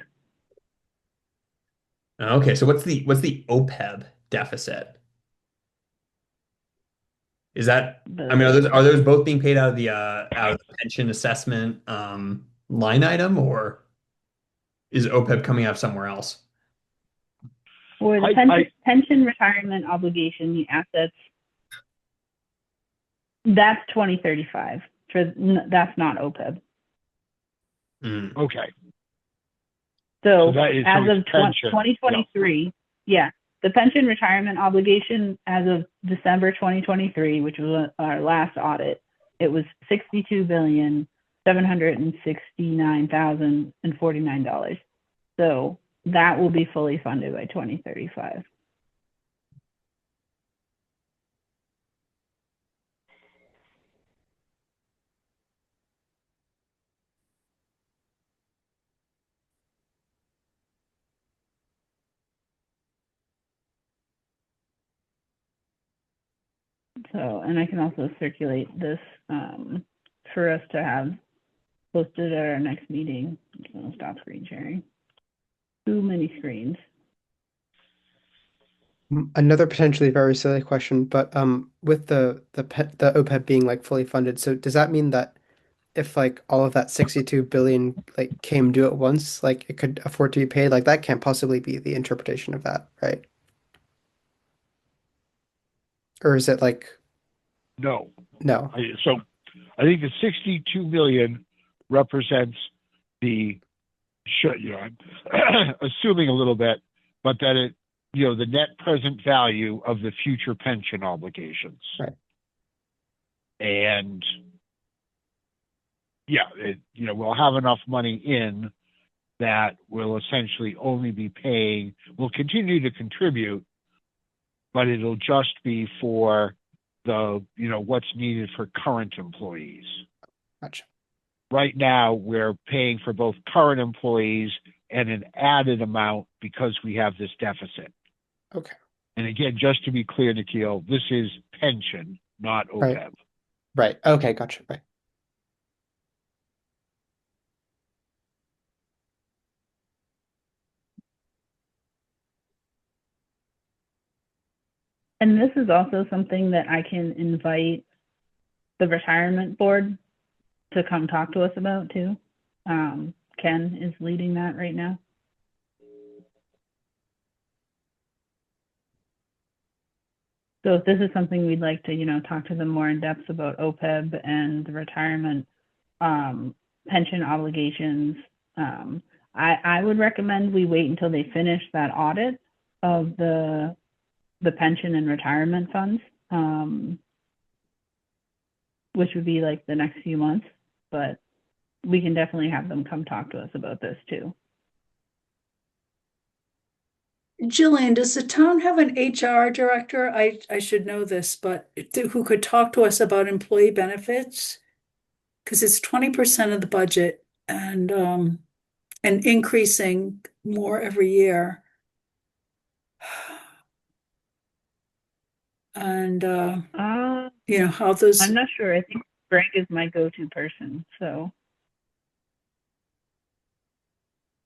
Okay, so what's the OPEB deficit? Is that, I mean, The are those both being paid out of the pension assessment line item, or is OPEB coming out somewhere else? for the pension retirement obligation, the assets, that's 2035. That's not OPEB. Okay. So that is as so of it's pension. 2023, yeah, the pension retirement obligation as of December 2023, which was our last audit, it was $62,769,049. So that will be fully funded by 2035. So, and I can also circulate this for us to have posted at our next meeting. I'm gonna stop screen sharing. Too many screens. Another potentially very silly question, but with the OPEB being like fully funded, so does that mean that if like all of that 62 billion like came due at once, like it could afford to be paid? Like that can't possibly be the interpretation of that, right? Or is it like No. no? So I think the 62 million represents the, I'm assuming a little bit, but that it, the net present value of the future pension obligations. Right. And yeah, we'll have enough money in that will essentially only be paying, will continue to contribute, but it'll just be for the, what's needed for current employees. Gotcha. Right now, we're paying for both current employees and an added amount because we have this deficit. Okay. And again, just to be clear, Nikhil, this is pension, not OPEB. Right. Okay. Gotcha. Right. And this is also something that I can invite the retirement board to come talk to us about too. Ken is leading that right now. So if this is something we'd like to, talk to them more in depth about OPEB and the retirement pension obligations, I would recommend we wait until they finish that audit of the pension and retirement funds, which would be like the next few months, but we can definitely have them come talk to us about this too. Jillian, does the town have an HR director? I should know this, but who could talk to us about employee benefits? Because it's 20% of the budget and increasing more every year. And how those. I'm not sure. I think Greg is my go-to person, so.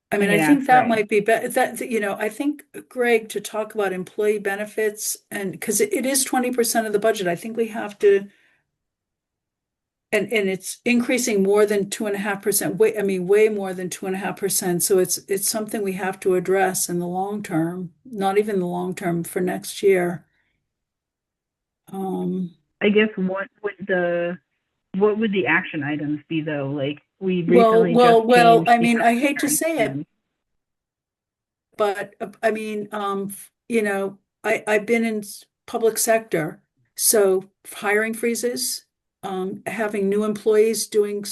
I mean, I think that might be that, I think Greg, to talk about employee benefits, and because it is 20% of the budget, I think we have to, and it's increasing more than 2.5%, way more than 2.5%. So it's something we have to address in the long term, not even the long term, for next year. I guess what would the action items be though? Like we recently well, I mean, I hate to say it, but I mean, I've been in public sector, so hiring freezes, having new employees doing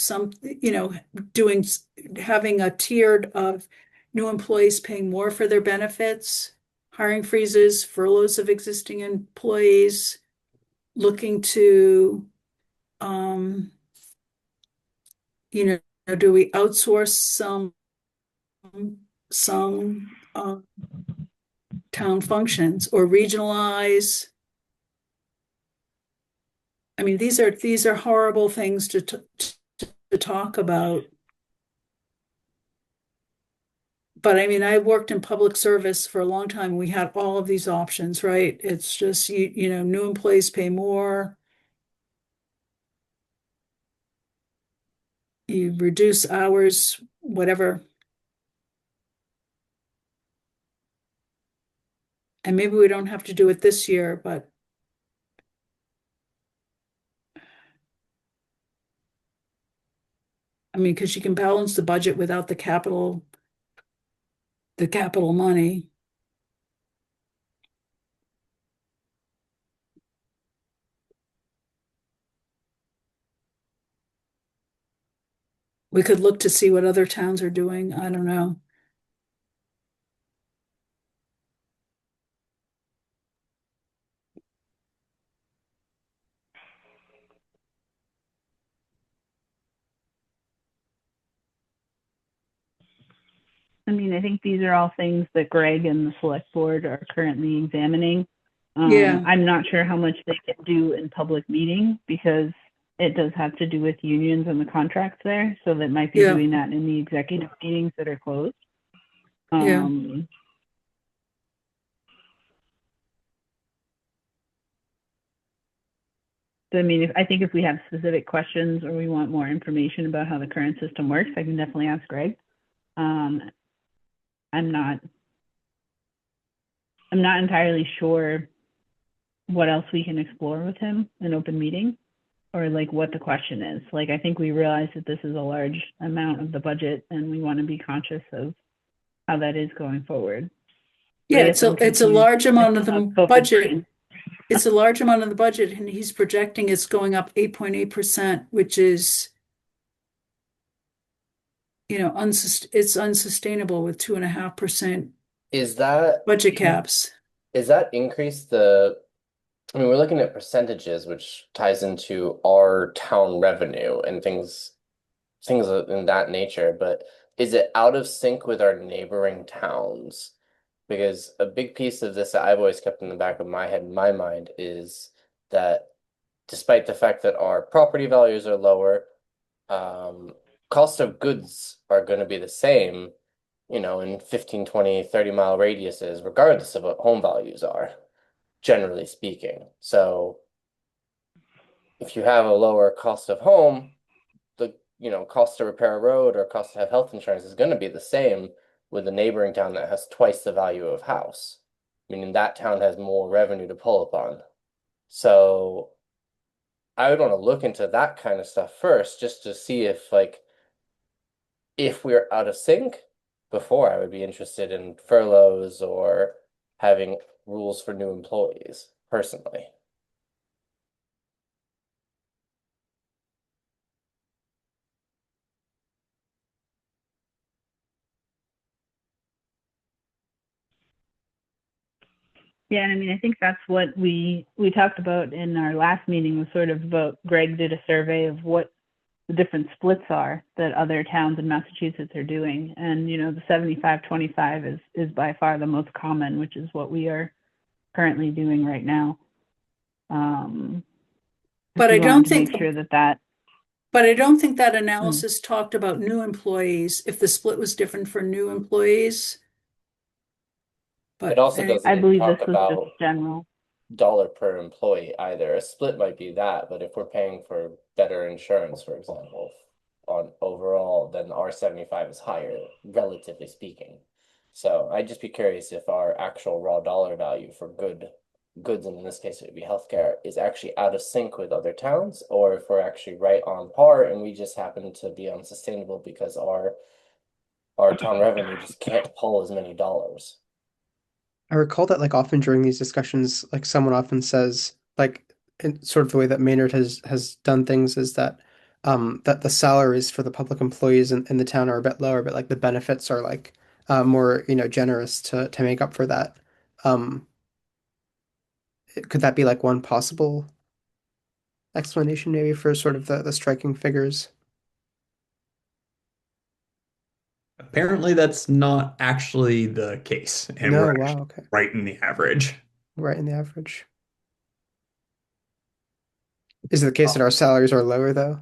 having a tiered of new employees paying more for their benefits, hiring freezes, furloughs of existing employees, looking to, do we outsource some town functions or regionalize? I mean, these are horrible things to talk about. But I mean, I worked in public service for a long time. We had all of these options, right? It's just, new employees pay more. you reduce hours, whatever. And maybe we don't have to do it this year, but I mean, because you can balance the budget without the capital money. We could look to see what other towns are doing. I don't know. I mean, I think these are all things that Greg and the select board are currently examining. Yeah. I'm not sure how much they can do in public meeting because it does have to do with unions and the contracts there. So that might be Yeah. doing that in the executive meetings that are closed. Yeah. So, I mean, I think if we have specific questions or we want more information about how the current system works, I can definitely ask Greg. I'm not entirely sure what else we can explore with him in open meeting or like what the question is. Like, I think we realize that this is a large amount of the budget and we want to be conscious of how that is going forward. Yeah, it's a large amount of the budget. It's a large amount of the budget, and he's projecting it's going up 8.8%, which is, it's unsustainable with 2.5% Is that budget caps. is that increase I mean, we're looking at percentages, which ties into our town revenue and things in that nature, but is it out of sync with our neighboring towns? Because a big piece of this that I've always kept in the back of my head, my mind, is that despite the fact that our property values are lower, cost of goods are going to be the same, in 15, 20, 30-mile radiuses, regardless of what home values are, generally speaking. So if you have a lower cost of home, the cost to repair a road or cost to have health insurance is going to be the same with a neighboring town that has twice the value of house, meaning that town has more revenue to pull upon. So I would want to look into that kind of stuff first, just to see if we're out of sync. Before I would be interested in furloughs or having rules for new employees, personally. Yeah, and I mean, I think that's what we talked about in our last meeting was sort of about Greg did a survey of what the different splits are that other towns in Massachusetts are doing. And, the 75-25 is by far the most common, which is what we are currently doing right now. But I don't think make sure that But I don't think that analysis talked about new employees, if the split was different for new employees. But It also doesn't I believe talk this was about just general. dollar per employee either. A split might be that, but if we're paying for better insurance, for example, on overall, then our 75 is higher, relatively speaking. So I'd just be curious if our actual raw dollar value for goods, and in this case it would be healthcare, is actually out of sync with other towns, or if we're actually right on par and we just happen to be unsustainable because our town revenue just can't pull as many dollars. I recall that like often during these discussions, like someone often says, like in sort of the way that Maynard has done things is that that the salaries for the public employees in the town are a bit lower, but like the benefits are like more, generous to make up for that. Um, could that be like one possible explanation maybe for sort of the striking figures? Apparently, that's not actually the case, and No, we're wow, actually okay. right in the average. Right in the average. Is it the case that our salaries are lower though?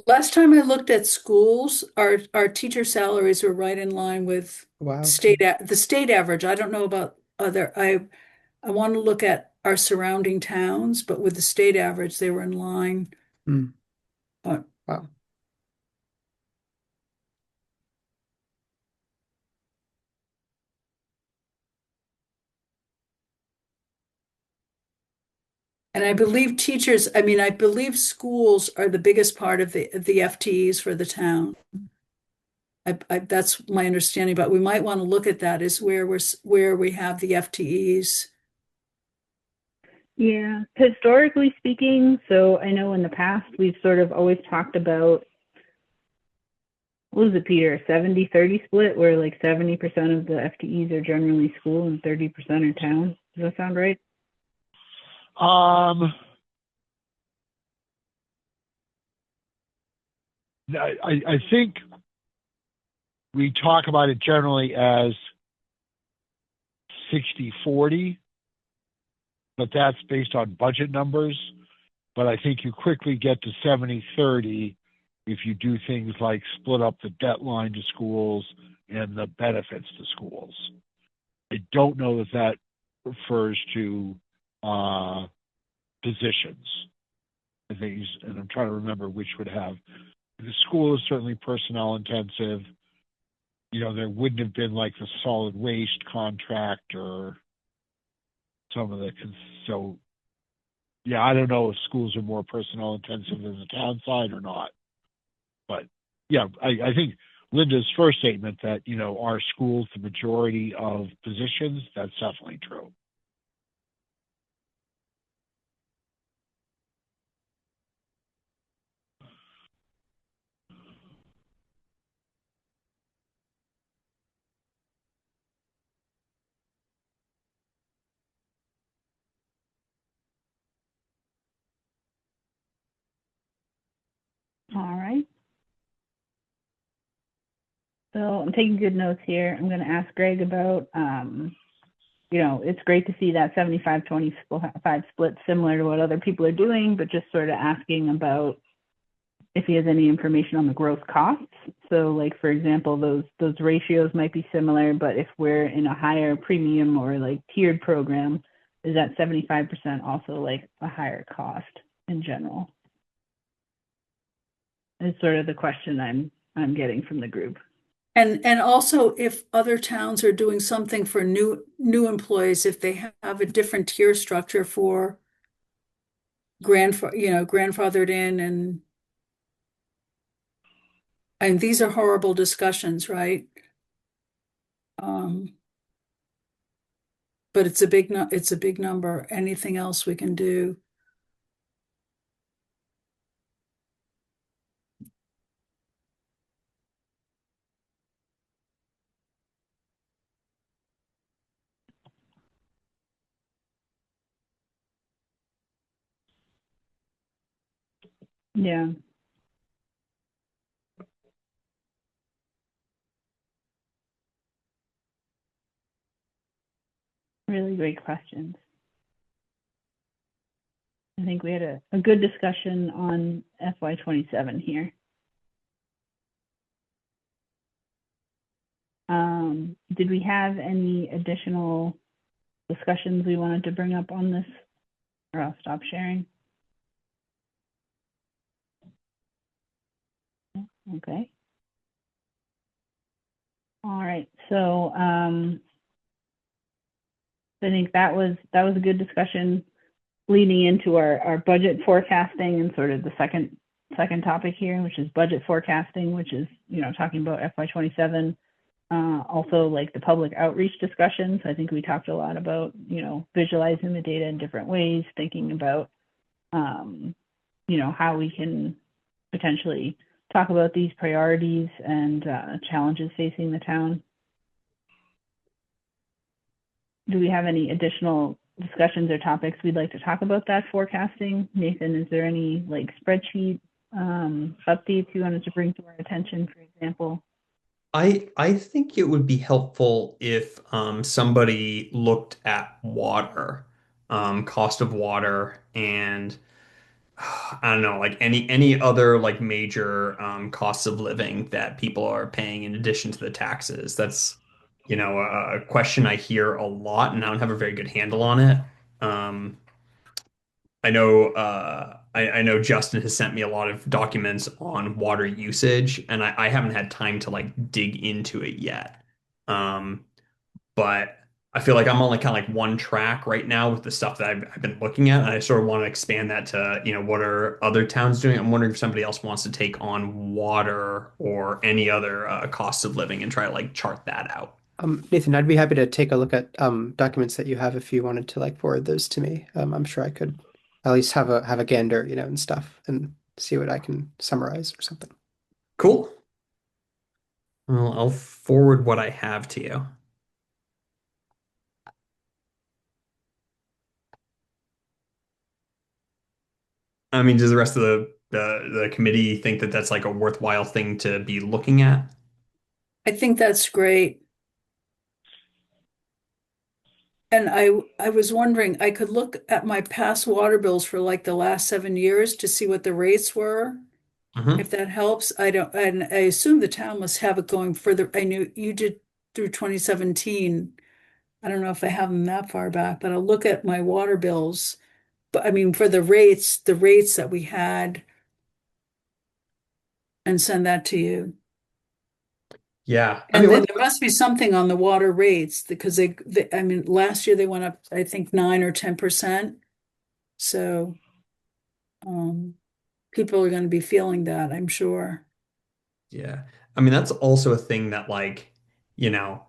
last time I looked at schools, our teacher salaries were right in line with Wow, okay. the state average. I don't know about I want to look at our surrounding towns, but with the state average, they were in line. Hmm. But Wow. and I believe teachers, I mean, I believe schools are the biggest part of the FTEs for the town. That's my understanding, but we might want to look at that is where we have the FTEs. Yeah, historically speaking, so I know in the past we've sort of always talked about, what was it, Peter, 70-30 split, where like 70% of the FTEs are generally school and 30% are town. Does that sound right? Um, I think we talk about it generally as 60-40, but that's based on budget numbers. But I think you quickly get to 70-30 if you do things like split up the debt line to schools and the benefits to schools. I don't know that that refers to positions. I think, and I'm trying to remember which would have. The school is certainly personnel intensive. You know, there wouldn't have been like the solid waste contract or some of the, so yeah, I don't know if schools are more personnel intensive than the town side or not. But yeah, I think Linda's first statement that, you know, are schools the majority of positions, that's definitely true. All right. So I'm taking good notes here. I'm going to ask Greg about, you know, it's great to see that 75-25 split similar to what other people are doing, but just sort of asking about if he has any information on the gross costs. So like, for example, those ratios might be similar, but if we're in a higher premium or like tiered program, is that 75% also like a higher cost in general? Is sort of the question I'm getting from the group. And also if other towns are doing something for new employees, if they have a different tier structure for grandfathered in and these are horrible discussions, right? Um, but it's it's a big number. Anything else we can do? Yeah. Really great questions. I think we had a good discussion on FY27 here. Did we have any additional discussions we wanted to bring up on this? Or I'll stop sharing. Okay. All right. So I think that was a good discussion leading into our budget forecasting and sort of the second topic here, which is budget forecasting, which is, you know, talking about FY27. Also like the public outreach discussions. I think we talked a lot about, you know, visualizing the data in different ways, thinking about, you know, how we can potentially talk about these priorities and challenges facing the town. Do we have any additional discussions or topics we'd like to talk about that forecasting? Nathan, is there any like spreadsheet updates you wanted to bring to our attention, for example? I think it would be helpful if somebody looked at water, cost of water, and I don't know, like any other like major costs of living that people are paying in addition to the taxes. That's, you know, a question I hear a lot, and I don't have a very good handle on it. I know I know Justin has sent me a lot of documents on water usage, and I haven't had time to like dig into it yet. Um, but I feel like I'm on like kind of like one track right now with the stuff that I've been looking at, and I sort of want to expand that to, what are other towns doing? I'm wondering if somebody else wants to take on water or any other costs of living and try to like chart that out. Nathan, I'd be happy to take a look at documents that you have if you wanted to like forward those to me. I'm sure I could at least have a gander, and stuff and see what I can summarize or something. Cool. Well, I'll forward what I have to you. I mean, does the rest of the committee think that that's like a worthwhile thing to be looking at? I think that's great. And I was wondering, I could look at my past water bills for like the last 7 years to see what the rates were, Mhm. if that helps. I don't, and I assume the town must have it going further. I knew you did through 2017. I don't know if I have them that far back, but I'll look at my water bills. But I mean, for the rates that we had, and send that to you. Yeah. I And mean, then let's there must be something on the water rates because I mean, last year they went up, I think 9 or 10%. So, um, people are going to be feeling that, I'm sure. Yeah. I mean, that's also a thing that like, you know,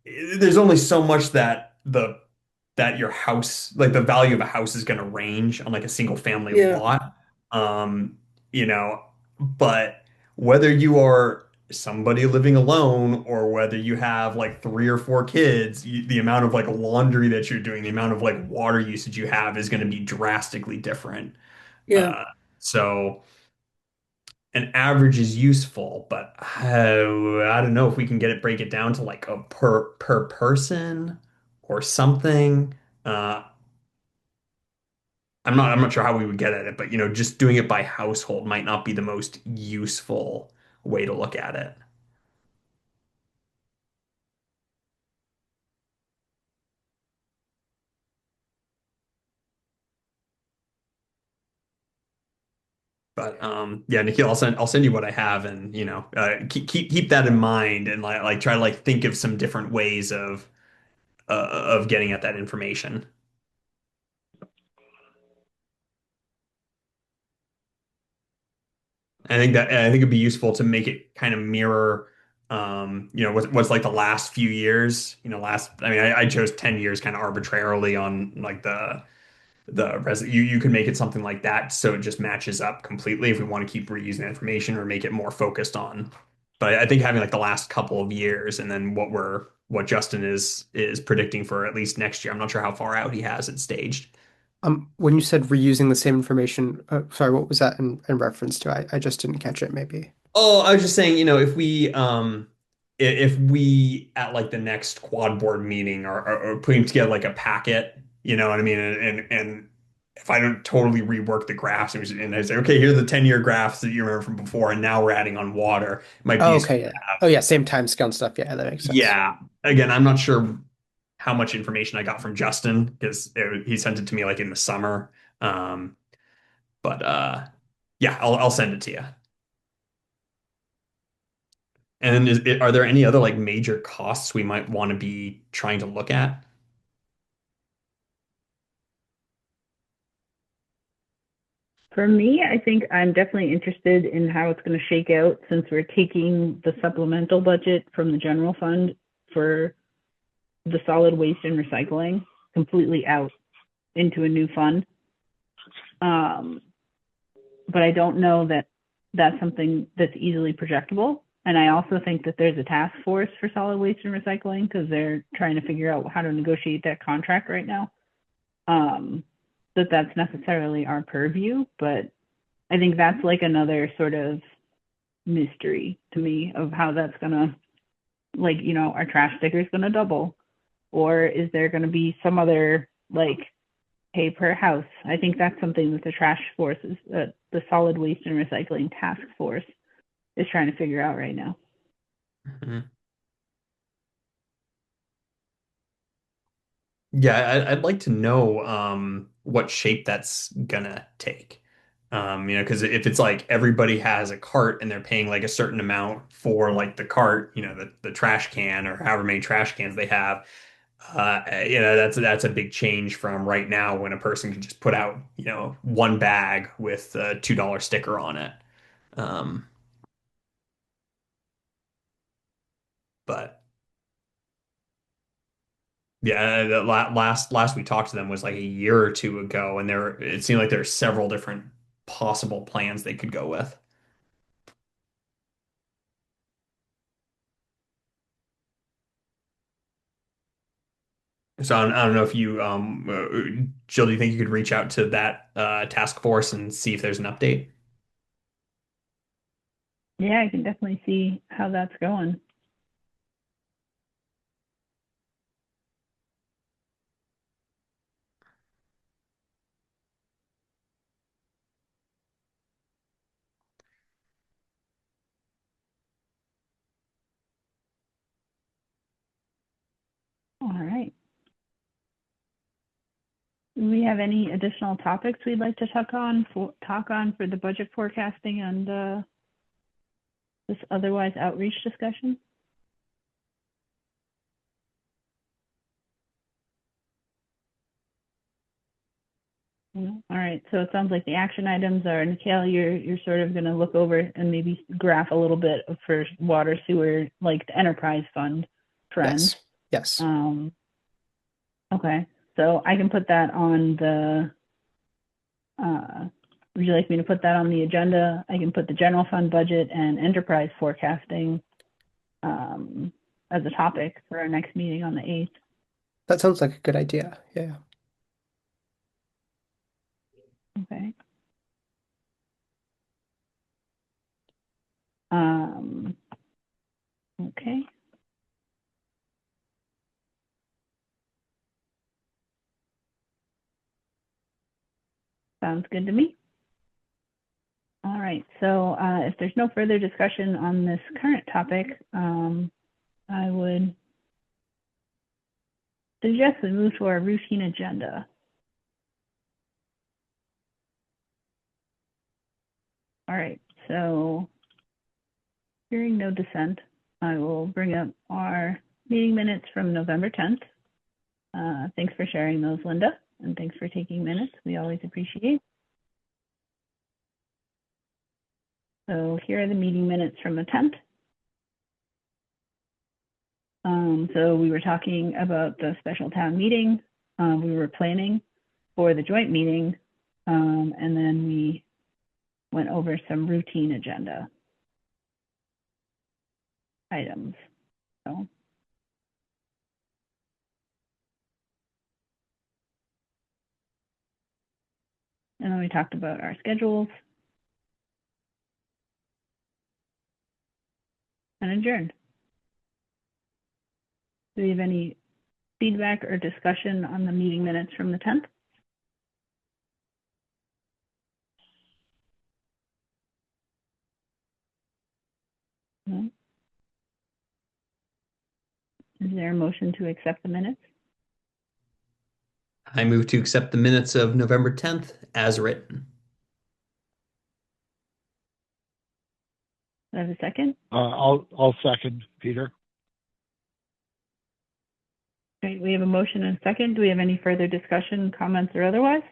there's only so much that your house, like the value of a house is going to range on like a single family Yeah, lot. Um, but whether you are somebody living alone or whether you have like 3 or 4 kids, the amount of like laundry that you're doing, the amount of like water usage you have is going to be drastically different. yeah. Uh, so an average is useful, but I don't know if we can break it down to like a per person or something. Uh, I'm not sure how we would get at it, but just doing it by household might not be the most useful way to look at it. But yeah, Nikhil, I'll send you what I have, and keep that in mind, and like try to like think of some different ways of getting at that information. I think it'd be useful to make it kind of mirror, what's like the last few years. I mean, I chose 10 years kind of arbitrarily on like you could make it something like that so it just matches up completely if we want to keep reusing the information or make it more focused on. But I think having like the last couple of years and then what Justin is predicting for at least next year. I'm not sure how far out he has it staged. When you said reusing the same information, sorry, what was that in reference to? I just didn't catch it, maybe. Oh, I was just saying, if we at like the next quad board meeting are putting together like a packet, you know what I mean? And if I don't totally rework the graphs and I say, okay, here are the 10-year graphs that you remember from before, and now we're adding on water, it might be Oh, useful okay, to yeah. have. Oh, yeah, same time scale and stuff. Yeah, that makes sense. Yeah. Again, I'm not sure how much information I got from Justin because he sent it to me like in the summer. Um, but yeah, I'll send it to you. And then are there any other like major costs we might want to be trying to look at? For me, I think I'm definitely interested in how it's going to shake out since we're taking the supplemental budget from the general fund for the solid waste and recycling completely out into a new fund. But I don't know that that's something that's easily projectable. And I also think that there's a task force for solid waste and recycling because they're trying to figure out how to negotiate that contract right now. That's necessarily our purview, but I think that's like another sort of mystery to me of how that's gonna, like, our trash sticker is gonna double, or is there gonna be some other like pay per house? I think that's something that the trash force is, the solid waste and recycling task force is trying to figure out right now. Mhm. Yeah, I'd like to know what shape that's gonna take. Because if it's like everybody has a cart and they're paying like a certain amount for like the cart, the trash can or however many trash cans they have, that's a big change from right now when a person can just put out, one bag with a $2 sticker on it. Um, but yeah, the last we talked to them was like a year or two ago, and it seemed like there are several different possible plans they could go with. So I don't know if Jill, do you think you could reach out to that task force and see if there's an update? Yeah, I can definitely see how that's going. All right. Do we have any additional topics we'd like to talk on for the budget forecasting and this otherwise outreach discussion? No? All right. So it sounds like the action items are, Nikhil, you're sort of going to look over and maybe graph a little bit for water sewer, like the enterprise fund trends. Yes. Okay. So I can put that on would you like me to put that on the agenda? I can put the general fund budget and enterprise forecasting as a topic for our next meeting on the 8th. That sounds like a good idea. Yeah. Okay. Okay. Sounds good to me. All right. So if there's no further discussion on this current topic, I would suggest we move to our routine agenda. All right. So hearing no dissent, I will bring up our meeting minutes from November 10th. Thanks for sharing those, Linda, and thanks for taking minutes. We always appreciate. So here are the meeting minutes from the 10th. So we were talking about the special town meeting. We were planning for the joint meeting, and then we went over some routine agenda items. So. And then we talked about our schedules and adjourned. Do we have any feedback or discussion on the meeting minutes from the 10th? No? Is there a motion to accept the minutes? I move to accept the minutes of November 10th as written. Do I have a second? I'll second, Peter. Great, we have a motion and a second. Do we have any further discussion, comments, or otherwise?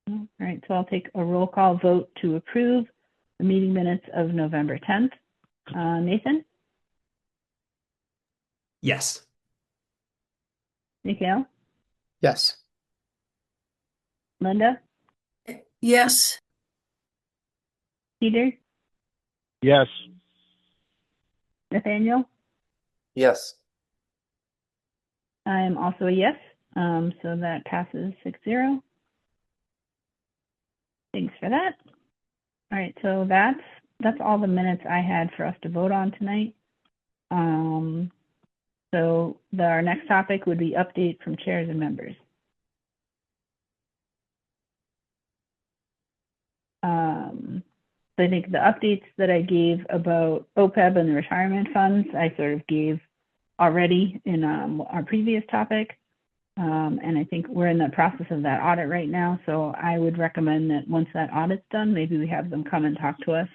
No? All right, so I'll take a roll call vote to approve the meeting minutes of November 10th. Nathan? Yes. Nikhil? Yes. Linda? Yes. Peter? Yes. Nathaniel? Yes. I am also a yes, so that passes 6-0. Thanks for that. All right, so that's all the minutes I had for us to vote on tonight. So our next topic would be update from chairs and members. So I think the updates that I gave about OPEB and the retirement funds, I sort of gave already in our previous topic. And I think we're in the process of that audit right now. So I would recommend that once that audit's done, maybe we have them come and talk to us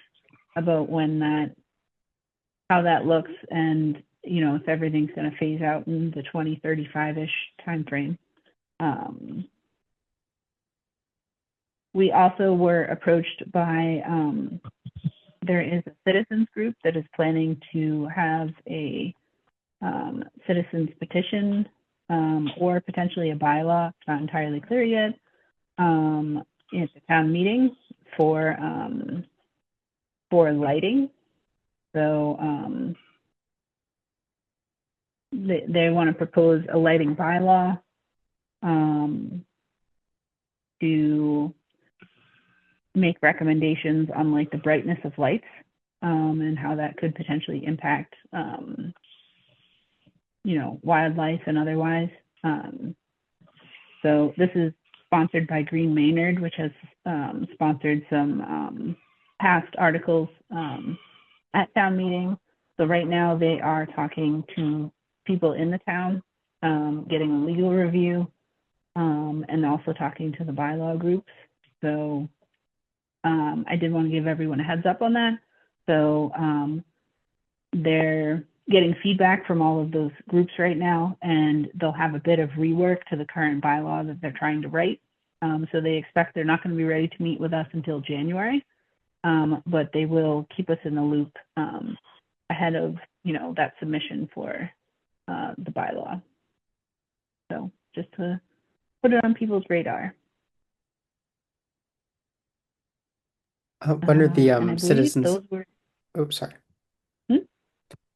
about how that looks, and if everything's going to phase out in the 2035-ish timeframe. We also were approached by, there is a citizens group that is planning to have a citizens petition or potentially a bylaw, it's not entirely clear yet, at the town meeting for lighting. So they want to propose a lighting bylaw to make recommendations on like the brightness of lights and how that could potentially impact wildlife and otherwise. So this is sponsored by Green Maynard, which has sponsored some past articles at town meeting. So right now they are talking to people in the town, getting a legal review, and also talking to the bylaw groups. So I did want to give everyone a heads up on that. So they're getting feedback from all of those groups right now, and they'll have a bit of rework to the current bylaw that they're trying to write. So they expect they're not going to be ready to meet with us until January, but they will keep us in the loop ahead of that submission for the bylaw. So just to put it on people's radar. When are the And I believe citizens? those were. Oops, sorry. Hmm?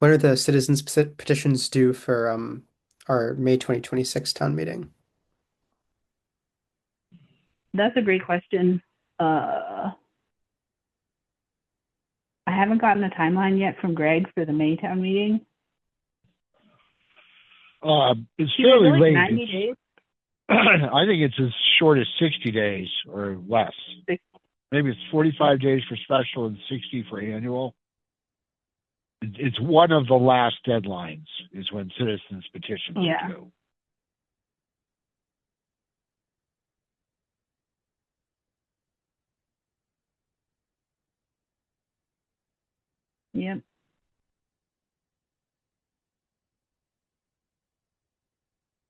When are the citizens petitions due for our May 2026 town meeting? That's a great question. I haven't gotten a timeline yet from Greg for the May town meeting. It's He was fairly like late. 90 days. I think it's as short as 60 days or less. 60. Maybe it's 45 days for special and 60 for annual. It's one of the last deadlines is when citizens petitions Yeah. are due. Yep.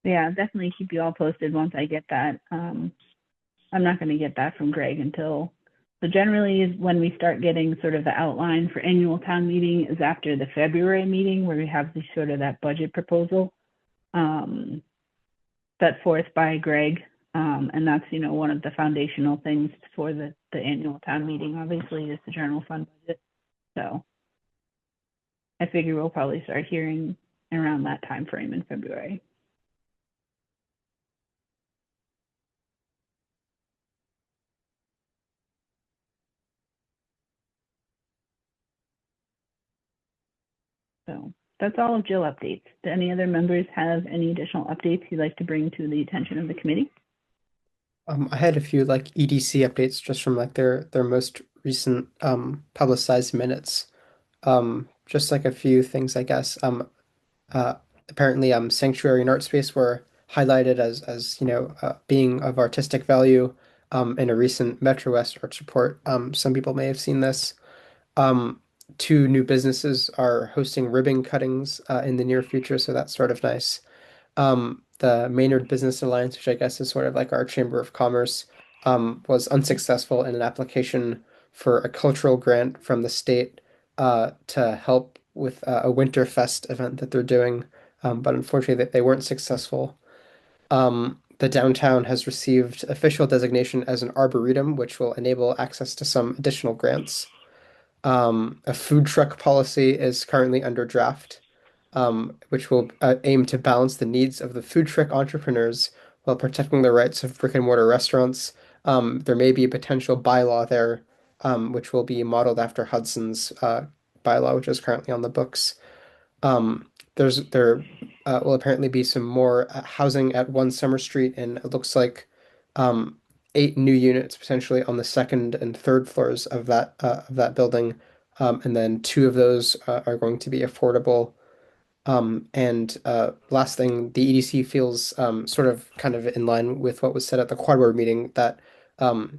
Yeah, definitely keep you all posted once I get that. I'm not going to get that from Greg until, so generally is when we start getting sort of the outline for annual town meeting is after the February meeting where we have the sort of that budget proposal set forth by Greg. And that's, one of the foundational things for the annual town meeting, obviously, is the general fund budget. So I figure we'll probably start hearing around that time frame in February. So that's all of Jill updates. Do any other members have any additional updates you'd like to bring to the attention of the committee? I had a few like EDC updates just from like their most recent publicized minutes. Just like a few things, I guess. Uh, Apparently, sanctuary and art space were highlighted as being of artistic value in a recent Metro West Arts report. Some people may have seen this. Um, Two new businesses are hosting ribbon cuttings in the near future, so that's sort of nice. The Maynard Business Alliance, which I guess is sort of like our Chamber of Commerce, was unsuccessful in an application for a cultural grant from the state to help with a Winterfest event that they're doing, but unfortunately they weren't successful. The downtown has received official designation as an arboretum, which will enable access to some additional grants. A food truck policy is currently under draft, which will aim to balance the needs of the food truck entrepreneurs while protecting the rights of brick and mortar restaurants. There may be a potential bylaw there, which will be modeled after Hudson's bylaw, which is currently on the books. There will apparently be some more housing at One Summer Street, and it looks like 8 new units potentially on the second and third floors of that building, and then two of those are going to be affordable. And last thing, the EDC feels sort of kind of in line with what was said at the quad board meeting that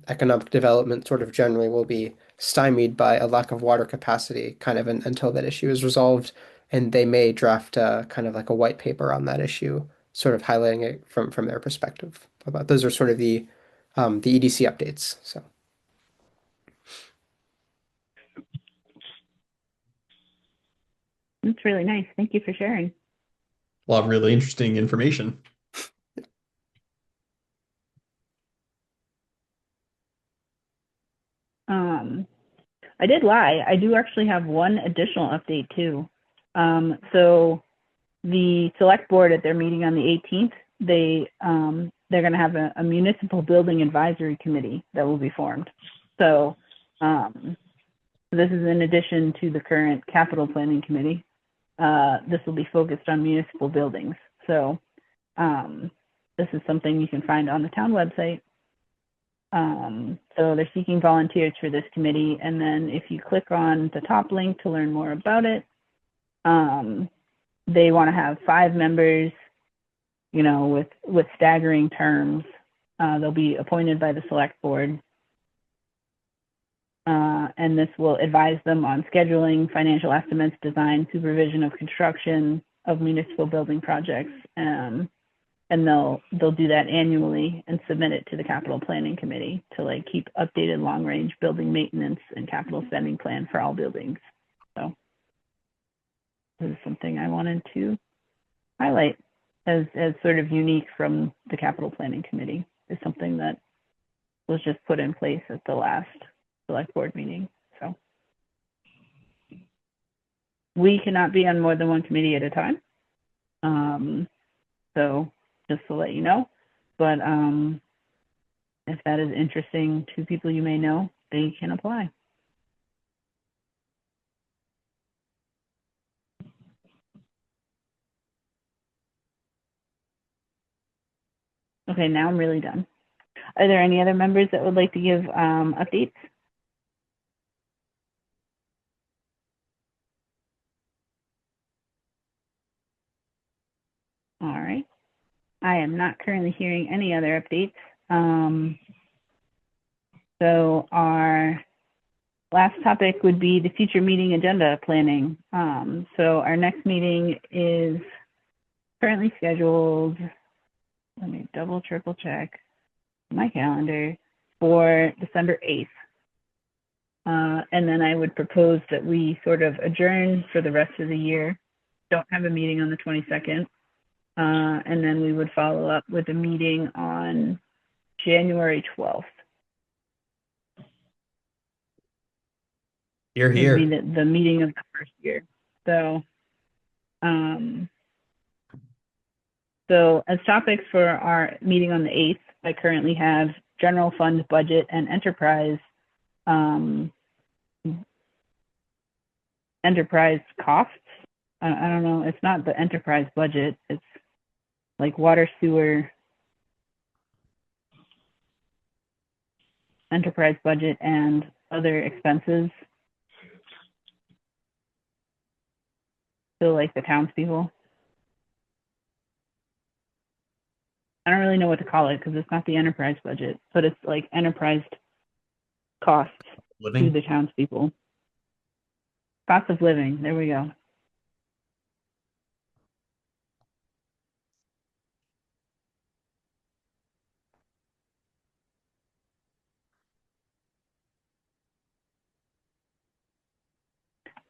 economic development sort of generally will be stymied by a lack of water capacity kind of until that issue is resolved. And they may draft kind of like a white paper on that issue, sort of highlighting it from their perspective. About those are sort of the EDC updates. So. That's really nice. Thank you for sharing. A lot of really interesting information. I did lie. I do actually have one additional update too. So the select board at their meeting on the 18th, they're going to have a municipal building advisory committee that will be formed. So this is in addition to the current capital planning committee. This will be focused on municipal buildings. So this is something you can find on the town website. So they're seeking volunteers for this committee. And then if you click on the top link to learn more about it, they want to have 5 members, you know, with staggering terms. They'll be appointed by the select board. And this will advise them on scheduling, financial estimates, design, supervision of construction of municipal building projects. And they'll do that annually and submit it to the capital planning committee to like keep updated long range building maintenance and capital spending plan for all buildings. So this is something I wanted to highlight as sort of unique from the capital planning committee. Is something that was just put in place at the last select board meeting. So we cannot be on more than one committee at a time. So just to let you know, but if that is interesting to people you may know, they can apply. Okay, now I'm really done. Are there any other members that would like to give updates? All right. I am not currently hearing any other updates. So our last topic would be the future meeting agenda planning. So our next meeting is currently scheduled, let me triple check my calendar, for December 8th. And then I would propose that we sort of adjourn for the rest of the year. Don't have a meeting on the 22nd. And then we would follow up with a meeting on January 12th. Here, It would be the meeting of the first year. So, so as topics for our meeting on the 8th, I currently have general fund budget and enterprise enterprise costs. I don't know. It's not the enterprise budget. It's like water, sewer, enterprise budget, and other expenses. So like the townspeople. I don't really know what to call it because it's not the enterprise budget, but it's like enterprise costs to the townspeople. Cost of living. There we go.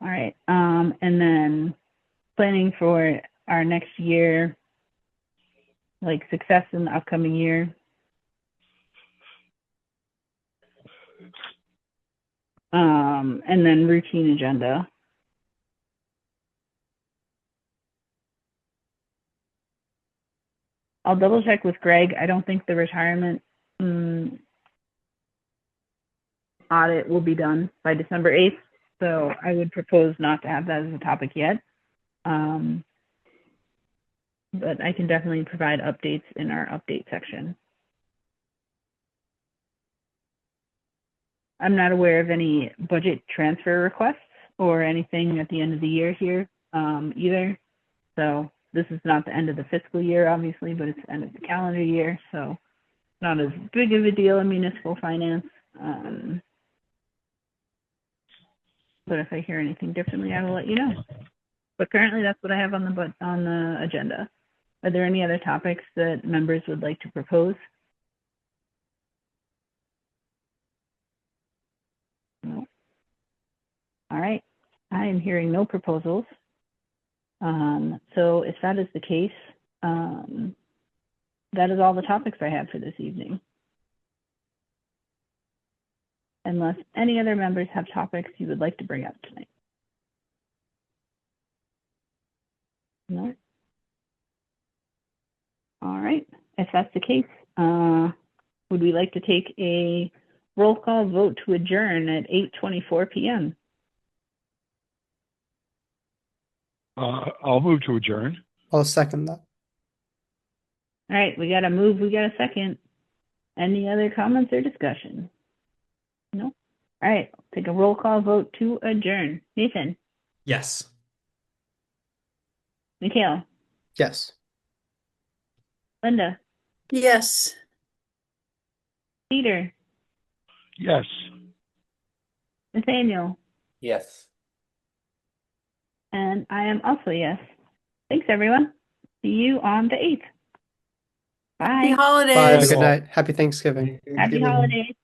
All right. And then planning for our next year, like success in the upcoming year. And then routine agenda. I'll double check with Greg. I don't think the retirement audit will be done by December 8th. So I would propose not to have that as a topic yet. But I can definitely provide updates in our update section. I'm not aware of any budget transfer requests or anything at the end of the year here either. So this is not the end of the fiscal year, obviously, but it's the end of the calendar year. So not as big of a deal in municipal finance. But if I hear anything differently, I will let you know. But currently, that's what I have on the agenda. Are there any other topics that members would like to propose? No. All right. I am hearing no proposals. So if that is the case, that is all the topics I have for this evening. Unless any other members have topics you would like to bring up tonight. No? All right. If that's the case, would we like to take a roll call vote to adjourn at 8:24 p.m.? I'll move to adjourn. I'll second that. All right, we got a move, we got a second. Any other comments or discussion? No? All right, take a roll call vote to adjourn. Nathan, Yes. Mikhail, Yes. Linda, Yes. Peter, Yes. Nathaniel, Yes. and I am also yes. Thanks, everyone. See you on the 8th. Happy Bye. holidays. Bye. Have a good night. Happy Thanksgiving. Happy holidays.